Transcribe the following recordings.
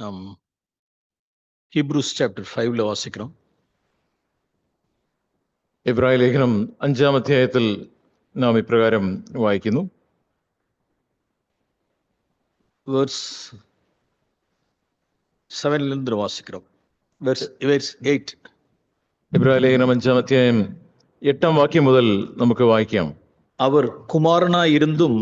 நாம் Hebrews chapter 5 വാസിക്കണം. ഇബ്രായ ലേഖനം 5-ാം അധ്യായത്തിൽ നാം ഇപ്രകാരം വായിക്കുന്നു. വേഴ്സ് 7 നിന്ന് വാസിക്കണം. വേഴ്സ് 8. ഇബ്രായ ലേഖനം 5-ാം അധ്യായം 8-ാം വാക്യം മുതൽ നമുക്ക് വായിക്കാം. അവർ കുമാരനായിരുന്നും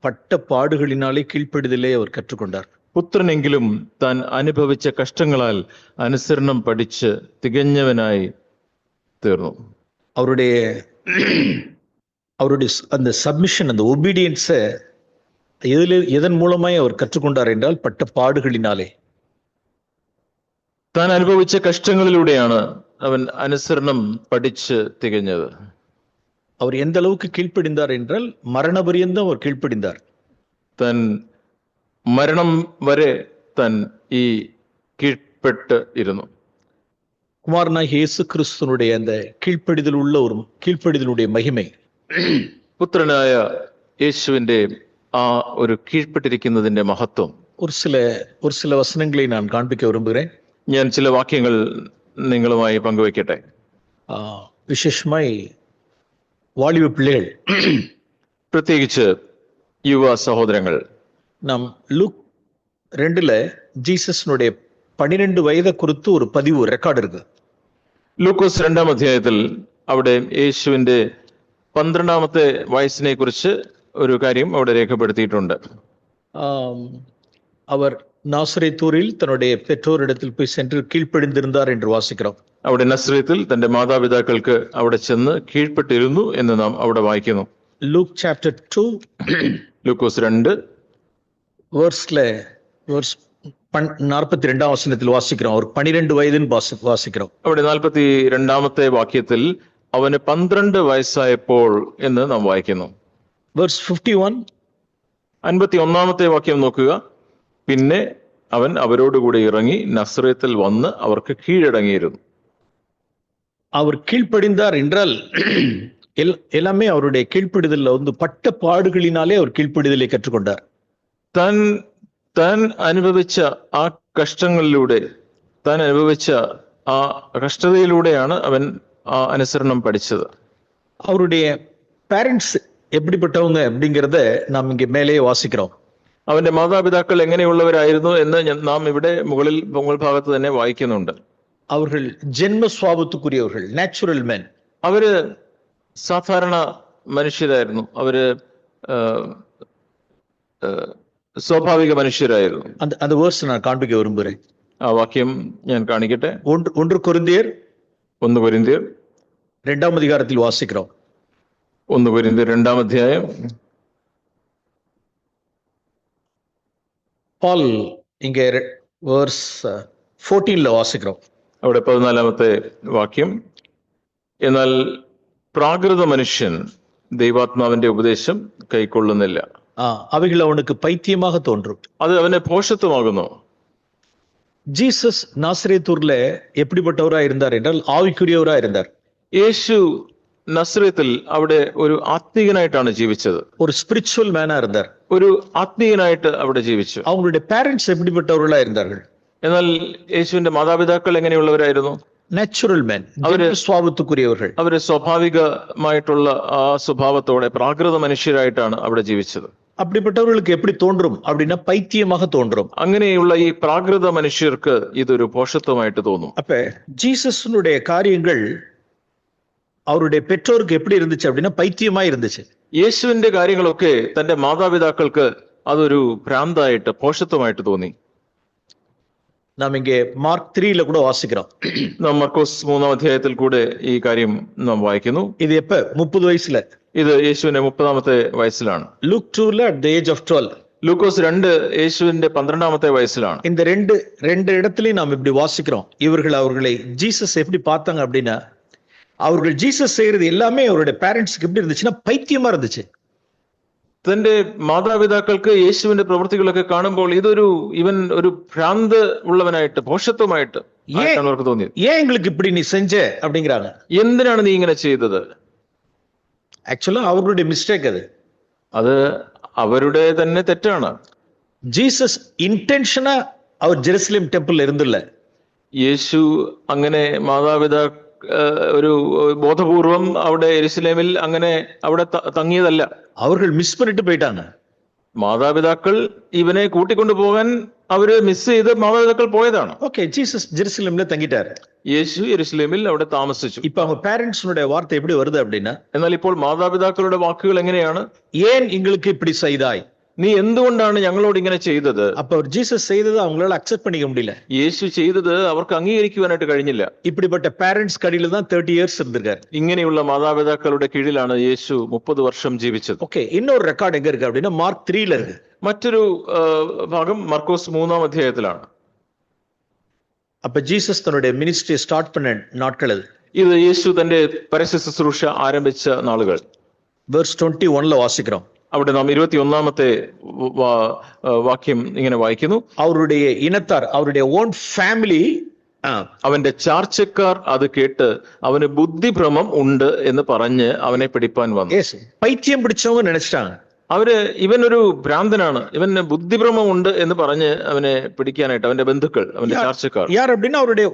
പട്ട പാടുകളിനാലെ കീഴ്പ്പെടുതലേ അവർ കற்றுക്കൊണ്ടാർ. പുത്രനെങ്കിലും താൻ അനുഭവിച്ച കഷ്ടങ്ങളാൽ അനുസരണം പഠിച്ച് തികഞ്ഞവനായി തീർന്നു. அவருடைய அந்த சப்மிஷன், அந்த ஒபீடியன்ஸை எதன் மூலமாய் அவர் கற்றுக்கொண்டார் என்றால் பட்ட பாடுகளினாலே. താൻ അനുഭവിച്ച കഷ്ടങ്ങളിലൂടെയാണ് അവൻ അനുസരണം പഠിച്ച് തികഞ്ഞത്. அவர் எந்த அளவுக்கு கீழ்ப்படிந்தார் என்றால் மரணபரியந்தம் அவர் கீழ்ப்படிந்தார். താൻ മരണം വരെ താൻ ഈ കീഴ്പ്പെട്ട് ഇരുന്നു. குமாரனாகிய இயேசு கிறிஸ்துனுடைய அந்த கீழ்ப்படிதல் உள்ள ஒரு கீழ்ப்படிதலுடைய மகிமை, പുത്രനായ യേശുവിന്റെ ആ ഒരു കീഴ്പ്പെട്ടിരിക്കുന്നതിന്റെ മഹത്വം ஒரு சில வசனங்களை நான் காண்பிக்க விரும்புகிறேன். ഞാൻ ചില വാക്യങ്ങൾ നിങ്ങളുമായി പങ്കുവയ്ക്കട്ടെ. விசேஷமாய் வாலிப பிள்ளைகள், പ്രത്യേകിച്ച് യുവ സഹോദരങ്ങൾ. நாம் லூக் 2 ஜீசஸ்னுடைய 12 வயதை குறித்து ஒரு பதிவு ரெக்கார்டு இருக்கு. ലൂക്കോസ് 2-ാം അധ്യായത്തിൽ അവിടെ യേശുവിന്റെ 12-ാമത്തെ വയസ്സിനെ കുറിച്ച് ഒരു കാര്യം അവിടെ രേഖപ്പെടുത്തിയിട്ടുണ്ട്. அவர் நாசரேத்தூரில் தன்னுடைய பெற்றோரிடத்தில் போய் சென்று கீழ்ப்படிந்திருந்தார் என்று வாசிக்கிறோம். അവിടെ നസ്രേത്തിൽ തന്റെ മാതാപിതാക്കൾക്ക് അവിടെ ചെന്ന് കീഴ്പ്പെട്ടിരുന്നു എന്ന് നാം അവിടെ വായിക്കുന്നു. ലൂക്ക് ചാപ്റ്റർ 2 ലൂക്കോസ് 2 വേഴ്സ് 42-ാം വചനത്തിൽ വാസിக்கிறோம். அவர் 12 വയതിന് വാസിக்கிறோം. അവിടെ 42-ാമത്തെ വാക്യത്തിൽ അവന് 12 വയസ്സായപ്പോൾ എന്ന് നാം വായിക്കുന്നു. വേഴ്സ് 51, 51-ാമത്തെ വാക്യം നോക്കുക. പിന്നെ അവൻ അവരോടുകൂടി ഇറങ്ങി നസ്രേത്തിൽ വന്ന് അവർക്ക് കീഴടങ്ങിയിരുന്നു. அவர் கீழ்ப்படிந்தார் என்றால் எல்லாமே அவருடைய கீழ்ப்படிதல்ல வந்து பட்ட பாடுகளினாலே அவர் கீழ்ப்படிதலை கற்றுக்கொண்டார். താൻ അനുഭവിച്ച ആ കഷ്ടങ്ങളിലൂടെ, താൻ അനുഭവിച്ച ആ കഷ്ടതയിലൂടെയാണ് അവൻ ആ അനുസരണം പഠിച്ചത്. அவருடைய பேரண்ட்ஸ் எப்படிப்பட்டவங்க அப்படிங்கிறத நாம் இங்கே மேலேயே வாசிக்கிறோம். അവന്റെ മാതാപിതാക്കൾ എങ്ങനെയുള്ളവരായിരുന്നു എന്ന് നാം ഇവിടെ മുകൾ ഭാഗത്ത് തന്നെ വായിക്കുന്നുണ്ട്. அவர்கள் ஜென்ம சுவாபத்துக்குரியவர்கள், நேச்சுரல் men. അവര് സാധാരണ മനുഷ്യരായിരുന്നു. അവര് സ്വാഭാവിക മനുഷ്യരായിരുന്നു. அந்த வேர்ஸ் நான் காண்பிக்க விரும்புகிறேன். ആ വാക്യം ഞാൻ കാണിക്കട്ടെ. 1 കൊരിന്ത്യർ 2-ാം அதிகாரத்தில் வாசிக்கிறோம். 1 കൊരിന്ത്യർ 2-ാം അധ്യായം. பால் இங்கே வேர்ஸ் 14 வாசிக்கிறோம். അവിടെ 14-ാമത്തെ വാക്യം. എന്നാൽ പ്രാകൃത മനുഷ്യൻ ദൈവാത്മാവിന്റെ ഉപദേശം കൈക്കൊള്ളുന്നില്ല. அவைகள் அவனுக்கு பைத்தியமாக தோன்றும், அது அவனை போஷத்துமாகுന്നു. ஜீசஸ் நாசரேத்தூர்ல எப்படிப்பட்டவராக இருந்தார் என்றால் ஆவிக்குரியவராக இருந்தார். യേശു നസ്രേത്തിൽ അവിടെ ഒരു ആത്മീയനായിട്ടാണ് ജീവിച്ചത്. ஒரு ஸ்பிரிச்சுவல் மேனா இருந்தார். ഒരു ആത്മീയനായിട്ട് അവിടെ ജീവിച്ചു. அவங்களுடைய பேரண்ட்ஸ் எப்படிப்பட்டவர்களாக இருந்தார்கள்? എന്നാൽ യേശുവിന്റെ മാതാപിതാക്കൾ എങ്ങനെയുള്ളവരായിരുന്നു? നാച്ചുറൽ മെൻ, അവര് സ്വഭാവത്തുക്കുரியവர்கள். അവര് സ്വാഭാവികമായിട്ടുള്ള ആ സ്വഭാവത്തോടെ പ്രാകൃത മനുഷ്യരായിട്ടാണ് അവിടെ ജീവിച്ചത്. அப்படிப்பட்டவர்களுக்கு எப்படி தோன்றும் அப்படின்னா பைத்தியமாக தோன்றும். അങ്ങനെയുള്ള ഈ പ്രാകൃത മനുഷ്യർക്ക് ഇതൊരു പോഷത്വമായിട്ട് തോന്നും. அப்ப ஜீசஸ்னுடைய காரியங்கள் அவருடைய பெற்றோருக்கு எப்படி இருந்துச்சு அப்படின்னா பைத்தியமா இருந்துச்சு. യേശുവിന്റെ കാര്യങ്ങളൊക്കെ തന്റെ മാതാപിതാക്കൾക്ക് അതൊരു ഭ്രാന്തായിട്ട് പോഷത്വമായിട്ട് തോന്നി. നാം ഇங்கே മാർക്ക് 3 கூட വാസിக்கிறோம். നാം മർക്കോസ് 3-ാം അധ്യായത്തിൽ കൂടെ ഈ കാര്യം നാം വായിക്കുന്നു. ഇത് എപ്പോ? 30 വയസ്സില. ഇത് യേശുവിന്റെ 30-ാമത്തെ വയസ്സിലാണ്. Luke 2 at the age of 12. Lukose 2 യേശുവിന്റെ 12-ാമത്തെ വയസ്സിലാണ്. இந்த ரெண்டு இடத்துலயும் நாம் இப்படி வாசிக்கிறோம். அவர்களை ஜீசஸ் எப்படி பார்த்தாங்க அப்படின்னா, அவர்கள் ஜீசஸ் செய்யறது எல்லாமே அவருடைய பேரண்ட்ஸ்க்கு எப்படி இருந்துச்சுன்னா பைத்தியமா இருந்துச்சு. തന്റെ മാതാപിതാക്കൾക്ക് യേശുവിന്റെ പ്രവൃത്തികളൊക്കെ കാണുമ്പോൾ ഇവൻ ഒരു ഭ്രാന്ത് ഉള്ളവനായിട്ട് പോഷത്വമായിട്ട് അവർക്ക് തോന്നിയത്. ஏன் எங்களுக்கு இப்படி நீ செஞ்ச அப்படிங்கிறாங்க. എന്തിനാണ് നീ ഇങ്ങനെ ചെയ്തത്? ആക്ച്വലി അവരുടെ മിസ്റ്റേക്ക് അത് അവരുടെ തന്നെ തെറ്റാണ്. ജീസസ് ഇന്റൻഷനാ அவர் ஜெருசலேம் டெம்பிள்ல இருந்துள்ள. യേശു അങ്ങനെ മാതാപിതാ ഒരു ബോധപൂർവം അവിടെ യെരുശലേമിൽ അങ്ങനെ അവിടെ തങ്ങിയതല്ല. அவர்கள் மிஸ் பண்ணிட்டு போயிட்டாங்க. മാതാപിതാക്കൾ ഇവനെ കൂട്ടിക്കൊണ്ടു പോകാൻ അവര് മിസ് ചെയ്ത് മാതാപിതാക്കൾ പോയതാണ്. Okay, Jesus ஜெருசலேம்ல தங்கிட்டாரு. യേശു യെരുശലേമിൽ അവിടെ താമസിച്ചു. இப்ப அவங்க பேரண்ட்ஸ்னுடைய வார்த்தை எப்படி வருது அப்படின்னா, എന്നാൽ ഇപ്പോൾ മാതാപിതാക്കളുടെ വാക്കുകൾ എങ്ങനെയാണ്? ஏன் எங்களுக்கு இப்படி செய்தாய்? നീ എന്തുകൊണ്ടാണ് ഞങ്ങളോട് ഇങ്ങനെ ചെയ്തത്? அப்ப அவர் ஜீசஸ் செய்தது அவங்களால அக்செப்ட் பண்ணிக்க முடியல. യേശു ചെയ്തത് അവർക്ക് അംഗീകരിക്കുവാനായിട്ട് കഴിഞ്ഞില്ല. இப்படிப்பட்ட பேரண்ட்ஸ் கடியில தான் 30 இயர்ஸ் இருந்திருக்காரு. ഇങ്ങനെയുള്ള മാതാപിതാക്കളുടെ കീഴിലാണ് യേശു 30 വർഷം ജീവിച്ചത്. ஓகே, இன்னொரு ரெக்கார்ட் எங்க இருக்கு அப்படின்னா மார்க் 3ல இருக்கு. മറ്റൊരു ഭാഗം മർക്കോസ് 3-ാം അധ്യായത്തിലാണ്. அப்ப ஜீசஸ் தன்னுடைய மினிஸ்ட்ரியை ஸ்டார்ட் பண்ண நாட்கள் அது. ഇത് യേശു തന്റെ പരസ്യ ശുശ്രൂഷ ആരംഭിച്ച നാളുകൾ. വേഴ്സ് 21ல വാസിக்கிறோம். അവിടെ നാം 21-ാമത്തെ വാക്യം ഇങ്ങനെ വായിക്കുന്നു. അവരുടെ ഇനത്താർ, അവരുടെ ഓൺ ഫാമിലി, അവന്റെ ചാർച്ചക്കാർ അത് കേട്ട് അവന് ബുദ്ധിഭ്രമം ഉണ്ട് എന്ന് പറഞ്ഞ് അവനെ പിടിപ്പാൻ വന്നു. പൈത്യം പിടിച്ചവங்க நினைச்சிட்டாங்க. അവര് ഇവനൊരു ഭ്രാന്തനാണ്, ഇവന് ബുദ്ധിഭ്രമം ഉണ്ട് എന്ന് പറഞ്ഞ് അവനെ പിടിക്കാനായിട്ട് അവന്റെ ബന്ധുക്കൾ, അവന്റെ ചാർച്ചക്കാർ. யார் அப்படின்னா அவருடைய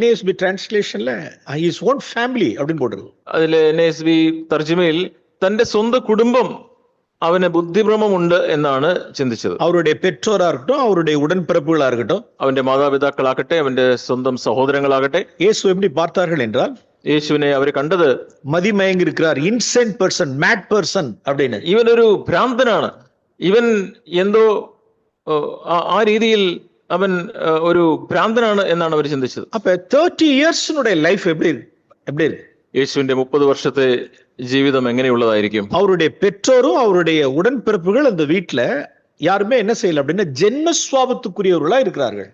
NASB ട്രാൻസ്ലേഷനിൽ his own family அப்படின்னு போட்டிருக்கு. അതിലെ NASB തർജ്ജിമയിൽ തന്റെ സ്വന്തം കുടുംബം അവന് ബുദ്ധിഭ്രമം ഉണ്ട് എന്നാണ് ചിന്തിച്ചത്. അവരുടെ പെற்றோரா இருக்கட்டும், அவருடைய உடன்பிறப்புகளா இருக்கட்டும், അവന്റെ മാതാപിതാക്കളാകട്ടെ, അവന്റെ സ്വന്തം സഹോദരങ്ങളാകട്ടെ, இயேசு எப்படி பார்த்தார்கள் என்றால், യേശുവിനെ അവർ കണ്ടത് മതിമയങ്ങി இருக்கிறார், ഇൻസെന്റ് പേഴ്സൺ, മാഡ് പേഴ്സൺ அப்படின்னு. ഇവനൊരു ഭ്രാന്തനാണ്, ഇവൻ എന്തോ ആ രീതിയിൽ അവൻ ഒരു ഭ്രാന്തനാണ് എന്നാണ് അവർ ചിന്തിച്ചത്. അപ്പൊ 30 ഇയേഴ്സിനുடைய ലൈഫ് எப்படி இருக்கு? യേശുവിന്റെ 30 വർഷത്തെ ജീവിതം എങ്ങനെയുള്ളതായിരിക്കും? அவருடைய பெற்றோரும் அவருடைய உடன்பிறப்புகள் அந்த வீட்டுல யாருமே என்ன செய்யல அப்படின்னா ജന്മസ്വാപത്തുக்குரியவர்களா இருக்கிறார்கள்.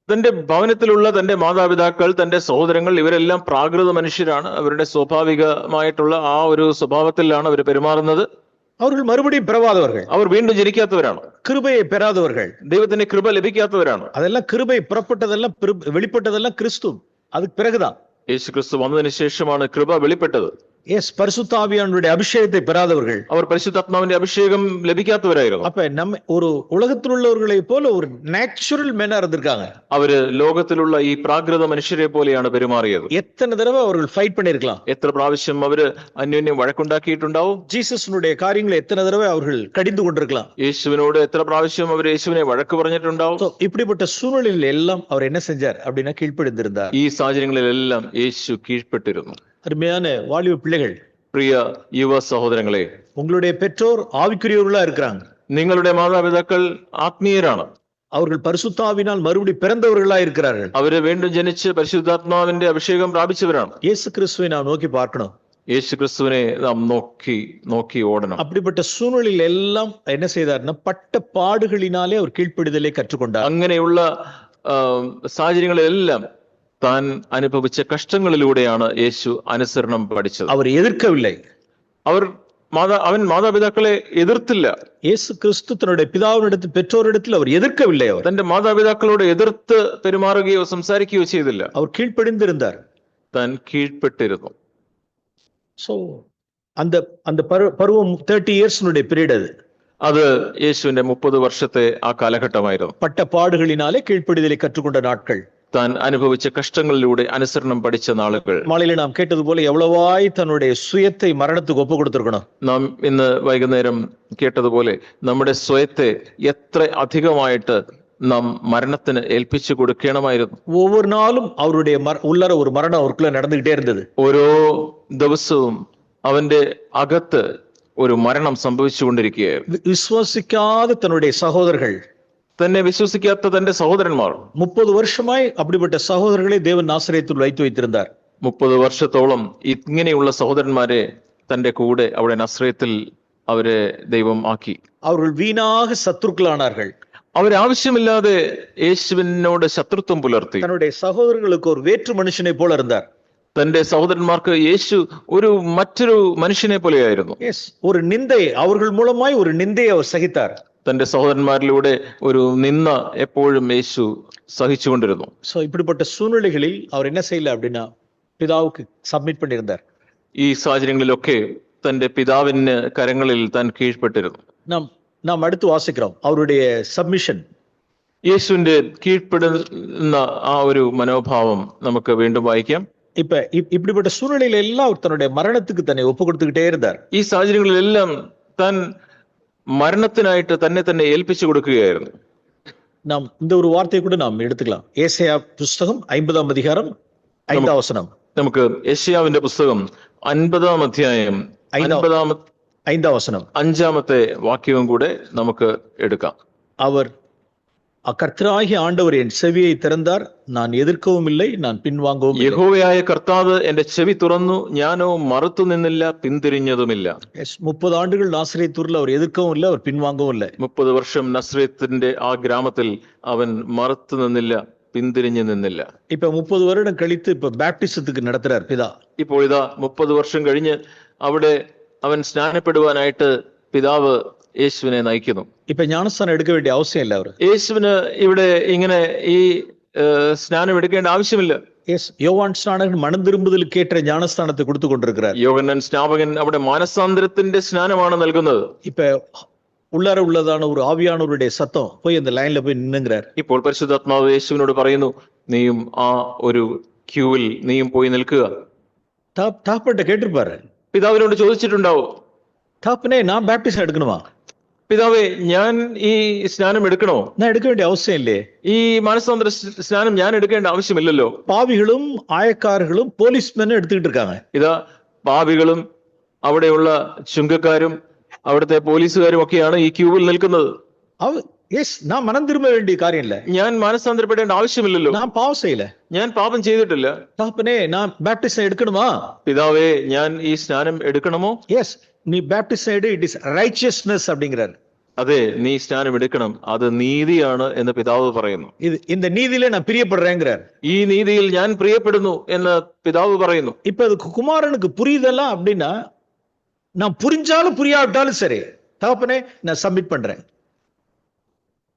തന്റെ ഭവനത്തിലുള്ള തന്റെ മാതാപിതാക്കൾ, തന്റെ സഹോദരങ്ങൾ, ഇവരെല്ലാം പ്രാകൃത മനുഷ്യരാണ്. അവരുടെ സ്വാഭാവികമായിട്ടുള്ള ആ ഒരു സ്വഭാവത്തിലാണ് അവർ പെരുമാറുന്നത്. அவர்கள் மறுபடியும் பிறவாதவர்கள், അവർ വീണ്ടും ജനിക്കാത്തവരാണ്, கிருபையை பெறாதவர்கள், ദൈവത്തിന്റെ കൃപ ലഭിക്കാത്തവരാണ്. அதெல்லாம் கிருபை புறப்பட்டதெல்லாம் வெளிப்பட்டதெல்லாம் கிறிஸ்து, அதுக்கு பிறகுதான் യേശു ക്രിസ്തു വന്നതിന് ശേഷമാണ് കൃപ വെളിപ്പെട്ടത്. பரிசுத்த ஆவியானவருடைய அபிஷேகத்தை பெறாதவர்கள், അവർ പരിശുദ്ധാത്മാവിന്റെ അഭിഷേകം ലഭിക്കാത്തവരായിരുന്നു. அப்ப நம்ம ஒரு உலகத்தில் உள்ளவர்களை போல ஒரு நேச்சுரல் மேனா இருந்திருக்காங்க. അവര് ലോകത്തിലുള്ള ഈ പ്രാകൃത മനുഷ്യരെ പോലെയാണ് പെരുമാറിയത്. எத்தனை தடவை அவர்கள் ஃபைட் பண்ணிருக்கலாம், എത്ര പ്രാവശ്യം അവര് അന്യോന്യം വഴക്കുണ്ടാക്കിയിട്ടുണ്ടാവും. ஜீசஸ்னுடைய காரியங்களை எத்தனை தடவை அவர்கள் கடிந்து கொண்டிருக்கலாம். യേശുവിനോട് എത്ര പ്രാവശ്യം അവർ യേശുവിനെ വഴക്ക് പറഞ്ഞിട്ടുണ്ടാവും. இப்படிப்பட்ட சூழ்நிலையில் எல்லாம் அவர் என்ன செஞ்சார் அப்படின்னா கீழ்ப்படிந்திருந்தார். ഈ സാഹചര്യങ്ങളിലെല്ലാം യേശു കീഴ്പ്പെട്ടിരുന്നു. அருமையான வாலிப பிள்ளைகள், പ്രിയ യുവ സഹോദരങ്ങളെ, உங்களுடைய பெற்றோர் ஆவிக்குரியவர்களா இருக்கிறாங்க. നിങ്ങളുടെ മാതാപിതാക്കൾ ആത്മീയരാണ്. அவர்கள் பரிசுத்தாவினால் மறுபடி பிறந்தவர்களா இருக்கிறார்கள். അവര് വീണ്ടും ജനിച്ച് പരിശുദ്ധാത്മാവിന്റെ അഭിഷേകം പ്രാപിച്ചവരാണ്. இயேசு கிறிஸ்துவை நாம் நோக்கி பார்க்கணும். യേശു ക്രിസ്തുവിനെ നാം നോക്കി ഓടണം. அப்படிப்பட்ட சூழ்நிலையில் எல்லாம் என்ன செய்தார்னா பட்ட பாடுகளினாலே அவர் கீழ்ப்படிதலை கற்றுக்கொண்டார். അങ്ങനെയുള്ള സാഹചര്യങ്ങളിലെല്ലാം താൻ അനുഭവിച്ച കഷ്ടങ്ങളിലൂടെയാണ് യേശു അനുസരണം പഠിച്ചത്. அவர் எதிர்க்கவில்லை, അവൻ മാതാപിതാക്കളെ എതിർത്തില്ല. இயேசு கிறிஸ்து தன்னுடைய பிதாவினிடத்தில், பெற்றோரிடத்தில் அவர் எதிர்க்கவில்லை. அவர் തന്റെ മാതാപിതാക്കളോട് എതിർത്ത് പെരുമാറുകയോ സംസാരിക്കുകയോ ചെയ്തില്ല. அவர் கீழ்ப்படிந்திருந்தார். താൻ കീഴ്പ്പെട്ടിരുന്നു. சோ அந்த பருவம் 30 இயர்ஸ்னுடைய பீரியட் அது. അത് യേശുവിന്റെ 30 വർഷത്തെ ആ കാലഘട്ടമായിരുന്നു. பட்ட பாடுகளினாலே கீழ்ப்படிதலை கற்றுக்கொண்ட நாட்கள், താൻ അനുഭവിച്ച കഷ്ടങ്ങളിലൂടെ അനുസരണം പഠിച്ച നാളുകൾ. மாலையில நாம் கேட்டது போல எவ்வளவாய் தன்னுடைய சுயத்தை மரணத்துக்கு ஒப்பு கொடுத்திருக்கணும். നാം ഇന്ന് വൈകുന്നേരം കേട്ടതുപോലെ നമ്മുടെ സ്വയത്തെ എത്ര അധികമായിട്ട് നാം മരണത്തിന് ഏൽപ്പിച്ചു കൊടുക്കണമായിരുന്നു. ஒவ்வொரு நாளும் அவருடைய உள்ளர ஒரு மரணம் அவருக்குள்ள நடந்துகிட்டே இருந்தது. ഓരോ ദിവസവും അവന്റെ അകത്ത് ഒരു മരണം സംഭവിച്ചുകൊണ്ടിരിക്കുകയായിരുന്നു. വിശ്വസിക്കാத തன்னுடைய സഹോദരങ്ങൾ, തന്നെ വിശ്വസിക്കാത്ത തന്റെ സഹോദരന്മാർ, 30 வருஷமாய் அப்படிப்பட்ட சகோதரர்களை தேவன் நாசரேத்தில் வைத்து வைத்திருந்தார். 30 വർഷത്തോളം ഇങ്ങനെയുള്ള സഹോദരന്മാരെ തന്റെ കൂടെ അവിടെ നസ്രയത്തിൽ അവരെ ദൈവം ആക്കി. அவர்கள் வீணாக சத்துருக்களானார்கள். അവരാവശ്യമില്ലാതെ യേശുവിനോട് ശത്രുത്വം പുലർത്തി. தன்னுடைய சகோதரர்களுக்கு ஒரு வேற்று மனுஷனை போல இருந்தார். തന്റെ സഹോദരന്മാർക്ക് യേശു മറ്റൊരു മനുഷ്യനെ പോലെയായിരുന്നു. ஒரு நிந்தை, அவர்கள் மூலமாய் ஒரு நிந்தையை அவர் சகித்தார். തന്റെ സഹോദരന്മാരിലൂടെ ഒരു നിന്ന എപ്പോഴും യേശു സഹിച്ചുകൊണ്ടിരുന്നു. சோ இப்படிப்பட்ட சூழ்நிலைகளில் அவர் என்ன செய்யல அப்படின்னா பிதாவுக்கு சப்மிட் பண்ணியிருந்தார். ഈ സാഹചര്യങ്ങളിലൊക്കെ തന്റെ പിതാവിന് കരങ്ങളിൽ താൻ കീഴ്പ്പെട്ടിരുന്നു. நாம் அடுத்து வாசிக்கிறோம் அவருடைய சப்மிஷன். യേശുവിന്റെ കീഴ്പ്പെടുന്ന ആ ഒരു മനോഭാവം നമുക്ക് വീണ്ടും വായിക്കാം. இப்படிப்பட்ட சூழ்நிலையில எல்லாம் தன்னுடைய மரணத்துக்கு தன்னை ஒப்பு கொடுத்துக்கிட்டே இருந்தார். ഈ സാഹചര്യങ്ങളിലെല്ലാം താൻ മരണത്തിനായിട്ട് തന്നെ ഏൽപ്പിച്ചു കൊടുക്കുകയായിരുന്നു. நாம் இந்த ஒரு வார்த்தையை கூட நாம் எடுத்துக்கலாம். ஏசாயா புஸ்தகம் 50-ஆம் அதிகாரம் 5-ஆம் வசனம். നമുക്ക് യെശയ്യാവിന്റെ പുസ്തകം 50-ആം അധ്യായം 5-ஆம் வசனம் 5-ാമത്തെ വാക്യവും കൂടെ നമുക്ക് എടുക്കാം. அவர் கர்த்தராகிய ஆண்டவர் என் செவியை திறந்தார், நான் எதிர்க்கவும் இல்லை, நான் பின்வாங்கவும் இல்லை. യഹോവയായ കർത്താവ് എന്റെ ചെവി തുറന്നു, ഞാനോ മറുത്തു നിന്നില്ല, പിന്തിരിഞ്ഞതുമില്ല. 30 ஆண்டுகள் நாசரேத்தூர்ல அவர் எதிர்க்கவும் இல்லை, அவர் பின்வாங்கவும் இல்லை. 30 വർഷം നസ്രേത്തിന്റെ ആ ഗ്രാമത്തിൽ അവൻ മറുത്തു നിന്നില്ല, പിന്തിരിഞ്ഞു നിന്നില്ല. இப்ப 30 வருடம் கழித்து இப்ப ബാപ്റ്റിസத்துக்கு நடத்துறார் പിതാ. ഇപ്പോൾ ഇതാ 30 വർഷം കഴിഞ്ഞ് അവിടെ അവൻ സ്നാനപ്പെടുവാനായിട്ട് പിതാവ് യേശുവിനെ നയിക്കുന്നു. ഇപ്പൊ ஞானஸ்தானம் എടുக்க വേണ്ടിയ ആവശ്യമില്ല. അവർ യേശുവിന് ഇവിടെ ഇങ്ങനെ ഈ സ്നാനം എടുക്കേണ്ട ആവശ്യമില്ല. யோவான் ஸ்நானகன் மனம் திரும்புதலுக்கு ஏற்ற ஞானஸ்தானத்தை கொடுத்து கொண்டிருக்கிறார். യോഹന്നാൻ സ്നാപകൻ അവിടെ മാനസാന്തരത്തിന്റെ സ്നാനമാണ് നൽകുന്നത്. இப்ப உள்ளார உள்ளதான ஒரு ஆவியானவருடைய சத்தம் போய் அந்த லைன்ல போய் நின்னுங்கிறார். ഇപ്പോൾ പരിശുദ്ധാത്മാവ് യേശുവിനോട് പറയുന്നു, നീയും ആ ഒരു ക്യൂവിൽ നീയും പോയി നിൽക്കുക. தாப்பட்ட கேட்டிருப்பாரு. പിതാവിനോട് ചോദിച്ചിട്ടുണ്ടാവും, தாப்பனே நான் பேப்டிசம் எடுக்கணுமா? പിതാവേ, ഞാൻ ഈ സ്നാനം എടുക്കണോ? நான் எடுக்க வேண்டிய அவசியம் இல்லையே. ഈ മാനസാന്തര സ്നാനം ഞാൻ എടുക്കേണ്ട ആവശ്യമില്ലല്ലോ. പാവികളും ആയക്കാരും പോലീസ്മെനും എടുത്തിട്ട് இருக்காங்க. ഇതാ പാപികളും അവിടെയുള്ള ചുങ്കക്കാരും അവിടുത്തെ പോലീസുകാരും ഒക്കെയാണ് ഈ ക്യൂവിൽ നിൽക്കുന്നത്. நான் மனம் திரும்ப வேண்டிய காரியம் இல்ல. ഞാൻ മാനസാന്തരപ്പെടേണ്ട ആവശ്യമില്ലല്ലോ. நான் பாவம் செய்யல. ഞാൻ പാപം ചെയ്തിട്ടില്ല. தாப்பனே நான் பேப்டிசம் எடுக்கணுமா? പിതാവേ, ഞാൻ ഈ സ്നാനം എടുക്കണമോ? எஸ், நீ பேப்டிசம் எடு, இட் இஸ் ரைச்சியஸ்னஸ் அப்படிங்கிறார். അതെ, നീ സ്നാനം എടുക്കണം, അത് നീതിയാണ് എന്ന് പിതാവ് പറയുന്നു. இந்த நீதியில நான் பிரியப்படுறேங்கிறார். ഈ നീതിയിൽ ഞാൻ പ്രിയപ്പെടുന്നു എന്ന് പിതാവ് പറയുന്നു. இப்ப அது குமாரனுக்கு புரியுதெல்லாம் அப்படின்னா, நான் புரிஞ்சாலும் புரியாவிட்டாலும் சரி, தகப்பனே நான் சப்மிட் பண்றேன்.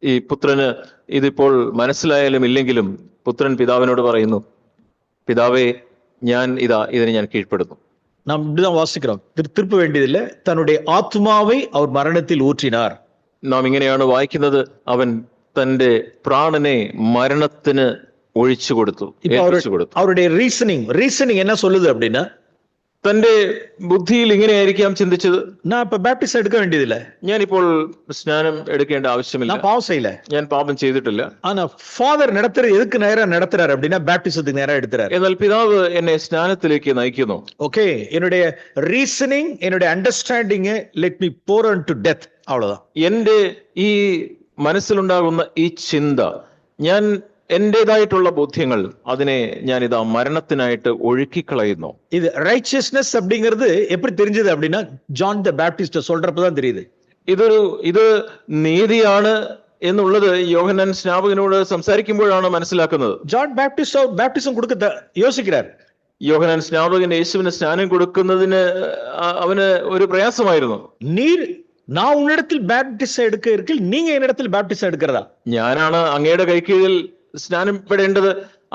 ഈ പുത്രന് ഇതിപ്പോൾ മനസ്സിലായാലും ഇല്ലെങ്കിലും പുത്രൻ പിതാവിനോട് പറയുന്നു, പിതാവേ, ഇതിനെ ഞാൻ കീഴ്പ്പെടുന്നു. நாம் இப்படிதான் வாசிக்கிறோம். திருப்ப வேண்டியதில்லை. தன்னுடைய ஆத்மாவை அவர் மரணத்தில் ஊற்றினார். നാം ഇങ്ങനെയാണ് വായിക്കുന്നത്, അവൻ തന്റെ പ്രാണനെ മരണത്തിന് ഒഴിച്ചു കൊടുത്തു. அவருடைய ரீசனிங் என்ன சொல்லுது அப்படின்னா, തന്റെ ബുദ്ധിയിൽ ഇങ്ങനെയായിരിക്കാം ചിന്തിച്ചത്, நான் இப்ப பேப்டிசம் எடுக்க வேண்டியதில்லை, ഞാനിപ്പോൾ സ്നാനം എടുക്കേണ്ട ആവശ്യമില്ല, நான் பாவம் செய்யல, ഞാൻ പാപം ചെയ്തിട്ടില്ല. ஆனா ஃபாதர் நடத்துறது எதுக்கு நேரா நடத்துறாரு அப்படின்னா, பேப்டிசத்துக்கு நேரா எடுத்துறாரு. എന്നാൽ പിതാവ് എന്നെ സ്നാനത്തിലേക്ക് നയിക്കുന്നു. ஓகே, என்னுடைய ரீசனிங், என்னுடைய understanding, let me bore unto death, அவ்வளவுதான். എന്റെ ഈ മനസ്സിലുണ്ടാകുന്ന ഈ ചിന്ത, ഞാൻ എന്റേതായിട്ടുള്ള ബോധ്യങ്ങൾ, അതിനെ ഞാൻ ഇതാ മരണത്തിനായിട്ട് ഒഴുക്കിക്കളയുന്നു. ഇത് റൈച്ചിയസ്നസ് அப்படிங்கிறது எப்படி தெரிஞ்சது அப்படின்னா, ஜான் தி பேப்டிஸ்ட் சொல்றப்பதான் தெரியுது. ഇത് നീതിയാണ് എന്നുള്ളത് യോഹന്നാൻ സ്നാപകനോട് സംസാരിക്കുമ്പോഴാണ് മനസ്സിലാക്കുന്നത്. ജോൺ ബാപ്റ്റിസം കൊടുക്ക യോസിக்கிறார். യോഹന്നാൻ സ്നാപകൻ യേശുവിന് സ്നാനം കൊടുക്കുന്നതിന് അവന് ഒരു പ്രയാസമായിരുന്നു. நான் உன்னிடத்தில் பேப்டிசம் எடுக்க இருக்கில், நீங்க என்னிடத்தில் பேப்டிசம் எடுக்கிறதா? ഞാനാണ് അങ്ങയുടെ കൈക്കീഴിൽ സ്നാനപ്പെടേണ്ടത്,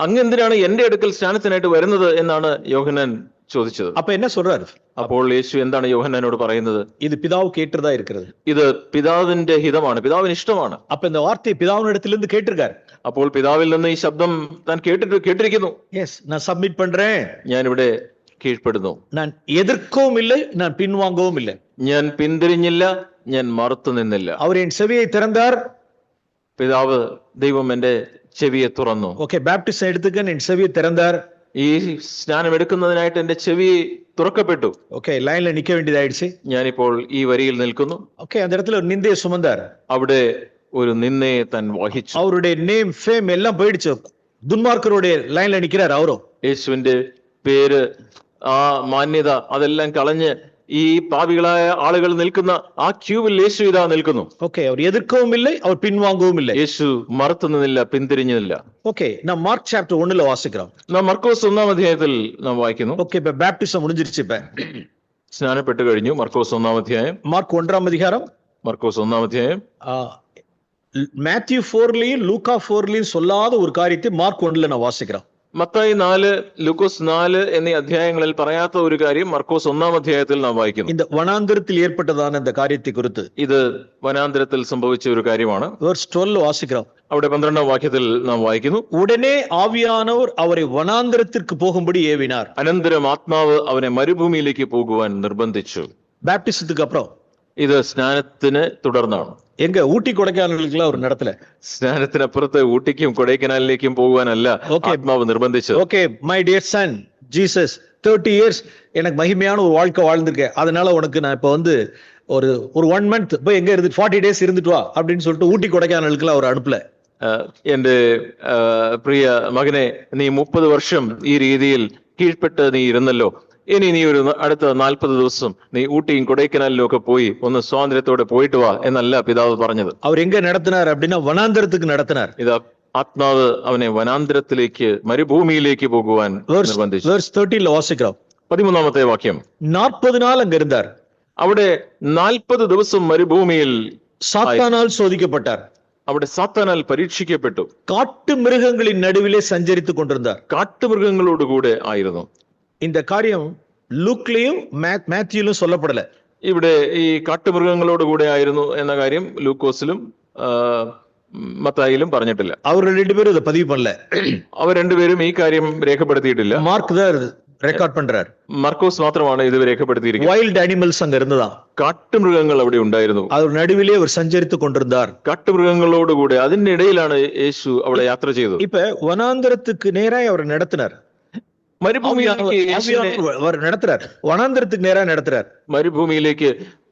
അങ്ങ് എന്തിനാണ് എന്റെ അടുക്കൽ സ്നാനത്തിനായിട്ട് വരുന്നത് എന്നാണ് യോഹന്നാൻ ചോദിച്ചത്. അപ്പൊ എന്നെ சொல்றாரு? അപ്പോൾ യേശു എന്താണ് യോഹന്നാനോട് പറയുന്നത്? ഇത് പിതാവ് കേട്ടതാ இருக்கிறது. ഇത് പിതാവിന്റെ ഹിതമാണ്, പിതാവിന് ഇഷ്ടമാണ്. അപ്പൊ இந்த வார்த்தை பிதாவினிடத்திலிருந்து கேட்டிருக்கார். അപ്പോൾ പിതാവിൽ നിന്ന് ഈ ശബ്ദം താൻ കേട്ടിരിക്കുന്നു. യെസ്, நான் சப்மிட் பண்றேன், ഞാൻ ഇവിടെ കീഴ്പ്പെടുന്നു, நான் எதிர்க்கவும் இல்லை, நான் பின்வாங்கவும் இல்லை, ഞാൻ പിന്തിരിഞ്ഞില്ല, ഞാൻ മറുത്തു നിന്നില്ല. அவர் என் செவியை திறந்தார். പിതാവ്, ദൈവം എന്റെ ചെവിയെ തുറന്നു. ഓക്കെ, ബാപ്റ്റിസം എടുത്തുക്കാൻ എൻ ചെവിയെ திறந்தார். ഈ സ്നാനം എടുക്കുന്നതിനായിട്ട് എന്റെ ചെവി തുറക്കപ്പെട്ടു. ഓക്കെ, ലൈനിൽ നിൽക്ക വേണ്ടിയതായിடுச்சு. ഞാനിപ്പോൾ ഈ വരിയിൽ നിൽക്കുന്നു. ഓക്കെ, அந்த இடத்துல ஒரு நிந்தையை சுமந்தார். അവിടെ ഒരു നിന്ദയെ താൻ വഹിച്ചു. அவருடைய நேம் ஃபேம் எல்லாம் போயிடுச்சு. துன்மார்க்கருடைய லைன்ல நிக்கிறார் அவரோ. യേശുവിന്റെ പേര്, ആ മാന്യത, അതെല്ലാം കളഞ്ഞ് ഈ പാപികളായ ആളുകൾ നിൽക്കുന്ന ആ ക്യൂവിൽ യേശു ഇതാ നിൽക്കുന്നു. ഓക്കെ, അവർ എതിർക്കവും ഇല്ല, അവർ പിൻവാങ്ങവും ഇല്ല. യേശു മറുത്തു നിന്നില്ല, പിന്തിരിഞ്ഞില്ല. ഓക്കെ, നാം മാർക്ക് ചാപ്റ്റർ 1 വാസിக்கிறோம். നാം മർക്കോസ് 1-ാം അധ്യായത്തിൽ നാം വായിക്കുന്നു. ഓക്കെ, ഇപ്പൊ ബാപ്റ്റിസം முடிஞ்சிருச்சு. ഇപ്പൊ സ്നാനപ്പെട്ട് കഴിഞ്ഞു. മർക്കോസ് 1-ാം അധ്യായം. മാർക്ക് 1-ാം அதிகாரம். മർക്കോസ് 1-ാം അധ്യായം. മാത്യു 4-ലയും ലൂക്കാ 4-ലയും சொல்லாத ஒரு காரியத்தை மார்க் 1-ல நான் வாசிக்கிறோம். മത്തായി 4, ലൂക്കോസ് 4 എന്നീ അധ്യായങ്ങളിൽ പറയാത്ത ഒരു കാര്യം മർക്കോസ് 1-ാം അധ്യായത്തിൽ നാം വായിക്കുന്നു. இந்த வனாந்திரத்தில் ஏற்பட்டதான இந்த காரியத்தை குறித்து ഇത് വനാന്തരത്തിൽ സംഭവിച്ച ഒരു കാര്യമാണ്. verse 12 வாசிக்கிறோம். അവിടെ 12-ാം വാക്യത്തിൽ നാം വായിക്കുന്നു, உடனே ஆவியானவர் அவரை வனாந்திரத்திற்கு போகும்படி ஏவினார். അനന്തരം ആത്മാവ് അവനെ മരുഭൂമിയിലേക്ക് പോകുവാൻ നിർബന്ധിച്ചു. பேப்டிசத்துக்கு அப்புறம் ഇത് സ്നാനത്തിന് തുടർന്നാണ്. எங்க ஊட்டி கொடைக்கானலுக்குலாம் ஒரு நடத்தல. സ്നാനത്തിനപ്പുറത്ത് ഊട്ടിക്കും കൊടൈക്കനാലിലേക്കും പോകുവാനല്ല ആത്മാവ് നിർബന്ധിച്ചത്. Okay my dear son Jesus 30 years எனக்கு மகிமையான ஒரு வாழ்க்கை வாழ்ந்திருக்கேன், அதனால உனக்கு நான் இப்ப வந்து ஒரு 1 month போய் எங்க இருந்து 40 days இருந்துட்டு வா அப்படின்னு சொல்லிட்டு ஊட்டி கொடைக்கானலுக்குலாம் அவர் அனுப்பல. എന്റെ പ്രിയ മകനെ, നീ 30 വർഷം ഈ രീതിയിൽ കീഴ്പ്പെട്ട് നീ ഇരുന്നല്ലോ, ഇനി നീ ഒരു അടുത്ത 40 ദിവസം നീ ഊട്ടിയും കൊടൈക്കനാലിലും ഒക്കെ പോയി ഒന്ന് സ്വാതന്ത്ര്യത്തോടെ പോയിട്ട് വാ എന്നല്ല പിതാവ് പറഞ്ഞത്. அவர் எங்க நடத்தினார் அப்படின்னா வனாந்தரத்துக்கு நடத்தினார். ഇത് ആത്മാവ് അവനെ വനാന്തരത്തിലേക്ക് മരുഭൂമിയിലേക്ക് പോകുവാൻ നിർബന്ധിച്ചു. verse 13 வாசிக்கிறோம். 13-ാമത്തെ വാക്യം, 40 நாள் அங்க இருந்தார். അവിടെ 40 ദിവസം മരുഭൂമിയിൽ சாத்தானால் சோதிக்கப்பட்டார். അവിടെ സാത്താനാൽ പരീക്ഷിക്കപ്പെട്ടു. காட்டு மிருகங்களின் நடுவிலே சஞ்சரித்துக் கொண்டிருந்தார். കാട്ടുമൃഗങ്ങളോടുകൂടെ ആയിരുന്നു. இந்த காரியம் லூக்லயும் മാത്യുവിലും சொல்லப்படல. ഇവിടെ ഈ കാട്ടുമൃഗങ്ങളോടുകൂടെ ആയിരുന്നു എന്ന കാര്യം ലൂക്കോസിലും മത്തായിലും പറഞ്ഞിട്ടില്ല. அவர்கள் 2 பேரும் இதை பதிவு பண்ணல. അവർ രണ്ടുപേരും ഈ കാര്യം രേഖപ്പെടുത്തിയിട്ടില്ല. மார்க் தான் ரெக்கார்ட் பண்றார். മർക്കോസ് മാത്രമാണ് ഇത് രേഖപ്പെടുത്തിയിരിക്കുന്നത്. வைல்ட் அனிமல்ஸ் அங்க இருந்ததாம். കാട്ടുമൃഗങ്ങൾ അവിടെ ഉണ്ടായിരുന്നു. அவர் நடுவிலே அவர் சஞ்சரித்துக் கொண்டிருந்தார். കാട്ടുമൃഗങ്ങളോടുകൂടെ അതിന്റെ ഇടയിലാണ് യേശു അവിടെ യാത്ര ചെയ്തത്. இப்ப வனாந்தரத்துக்கு நேராய் அவர் நடத்தினார். நடத்துறார். வனாந்தரத்துக்கு நேரா நடத்துறார். മരുഭൂമിയിലേക്ക്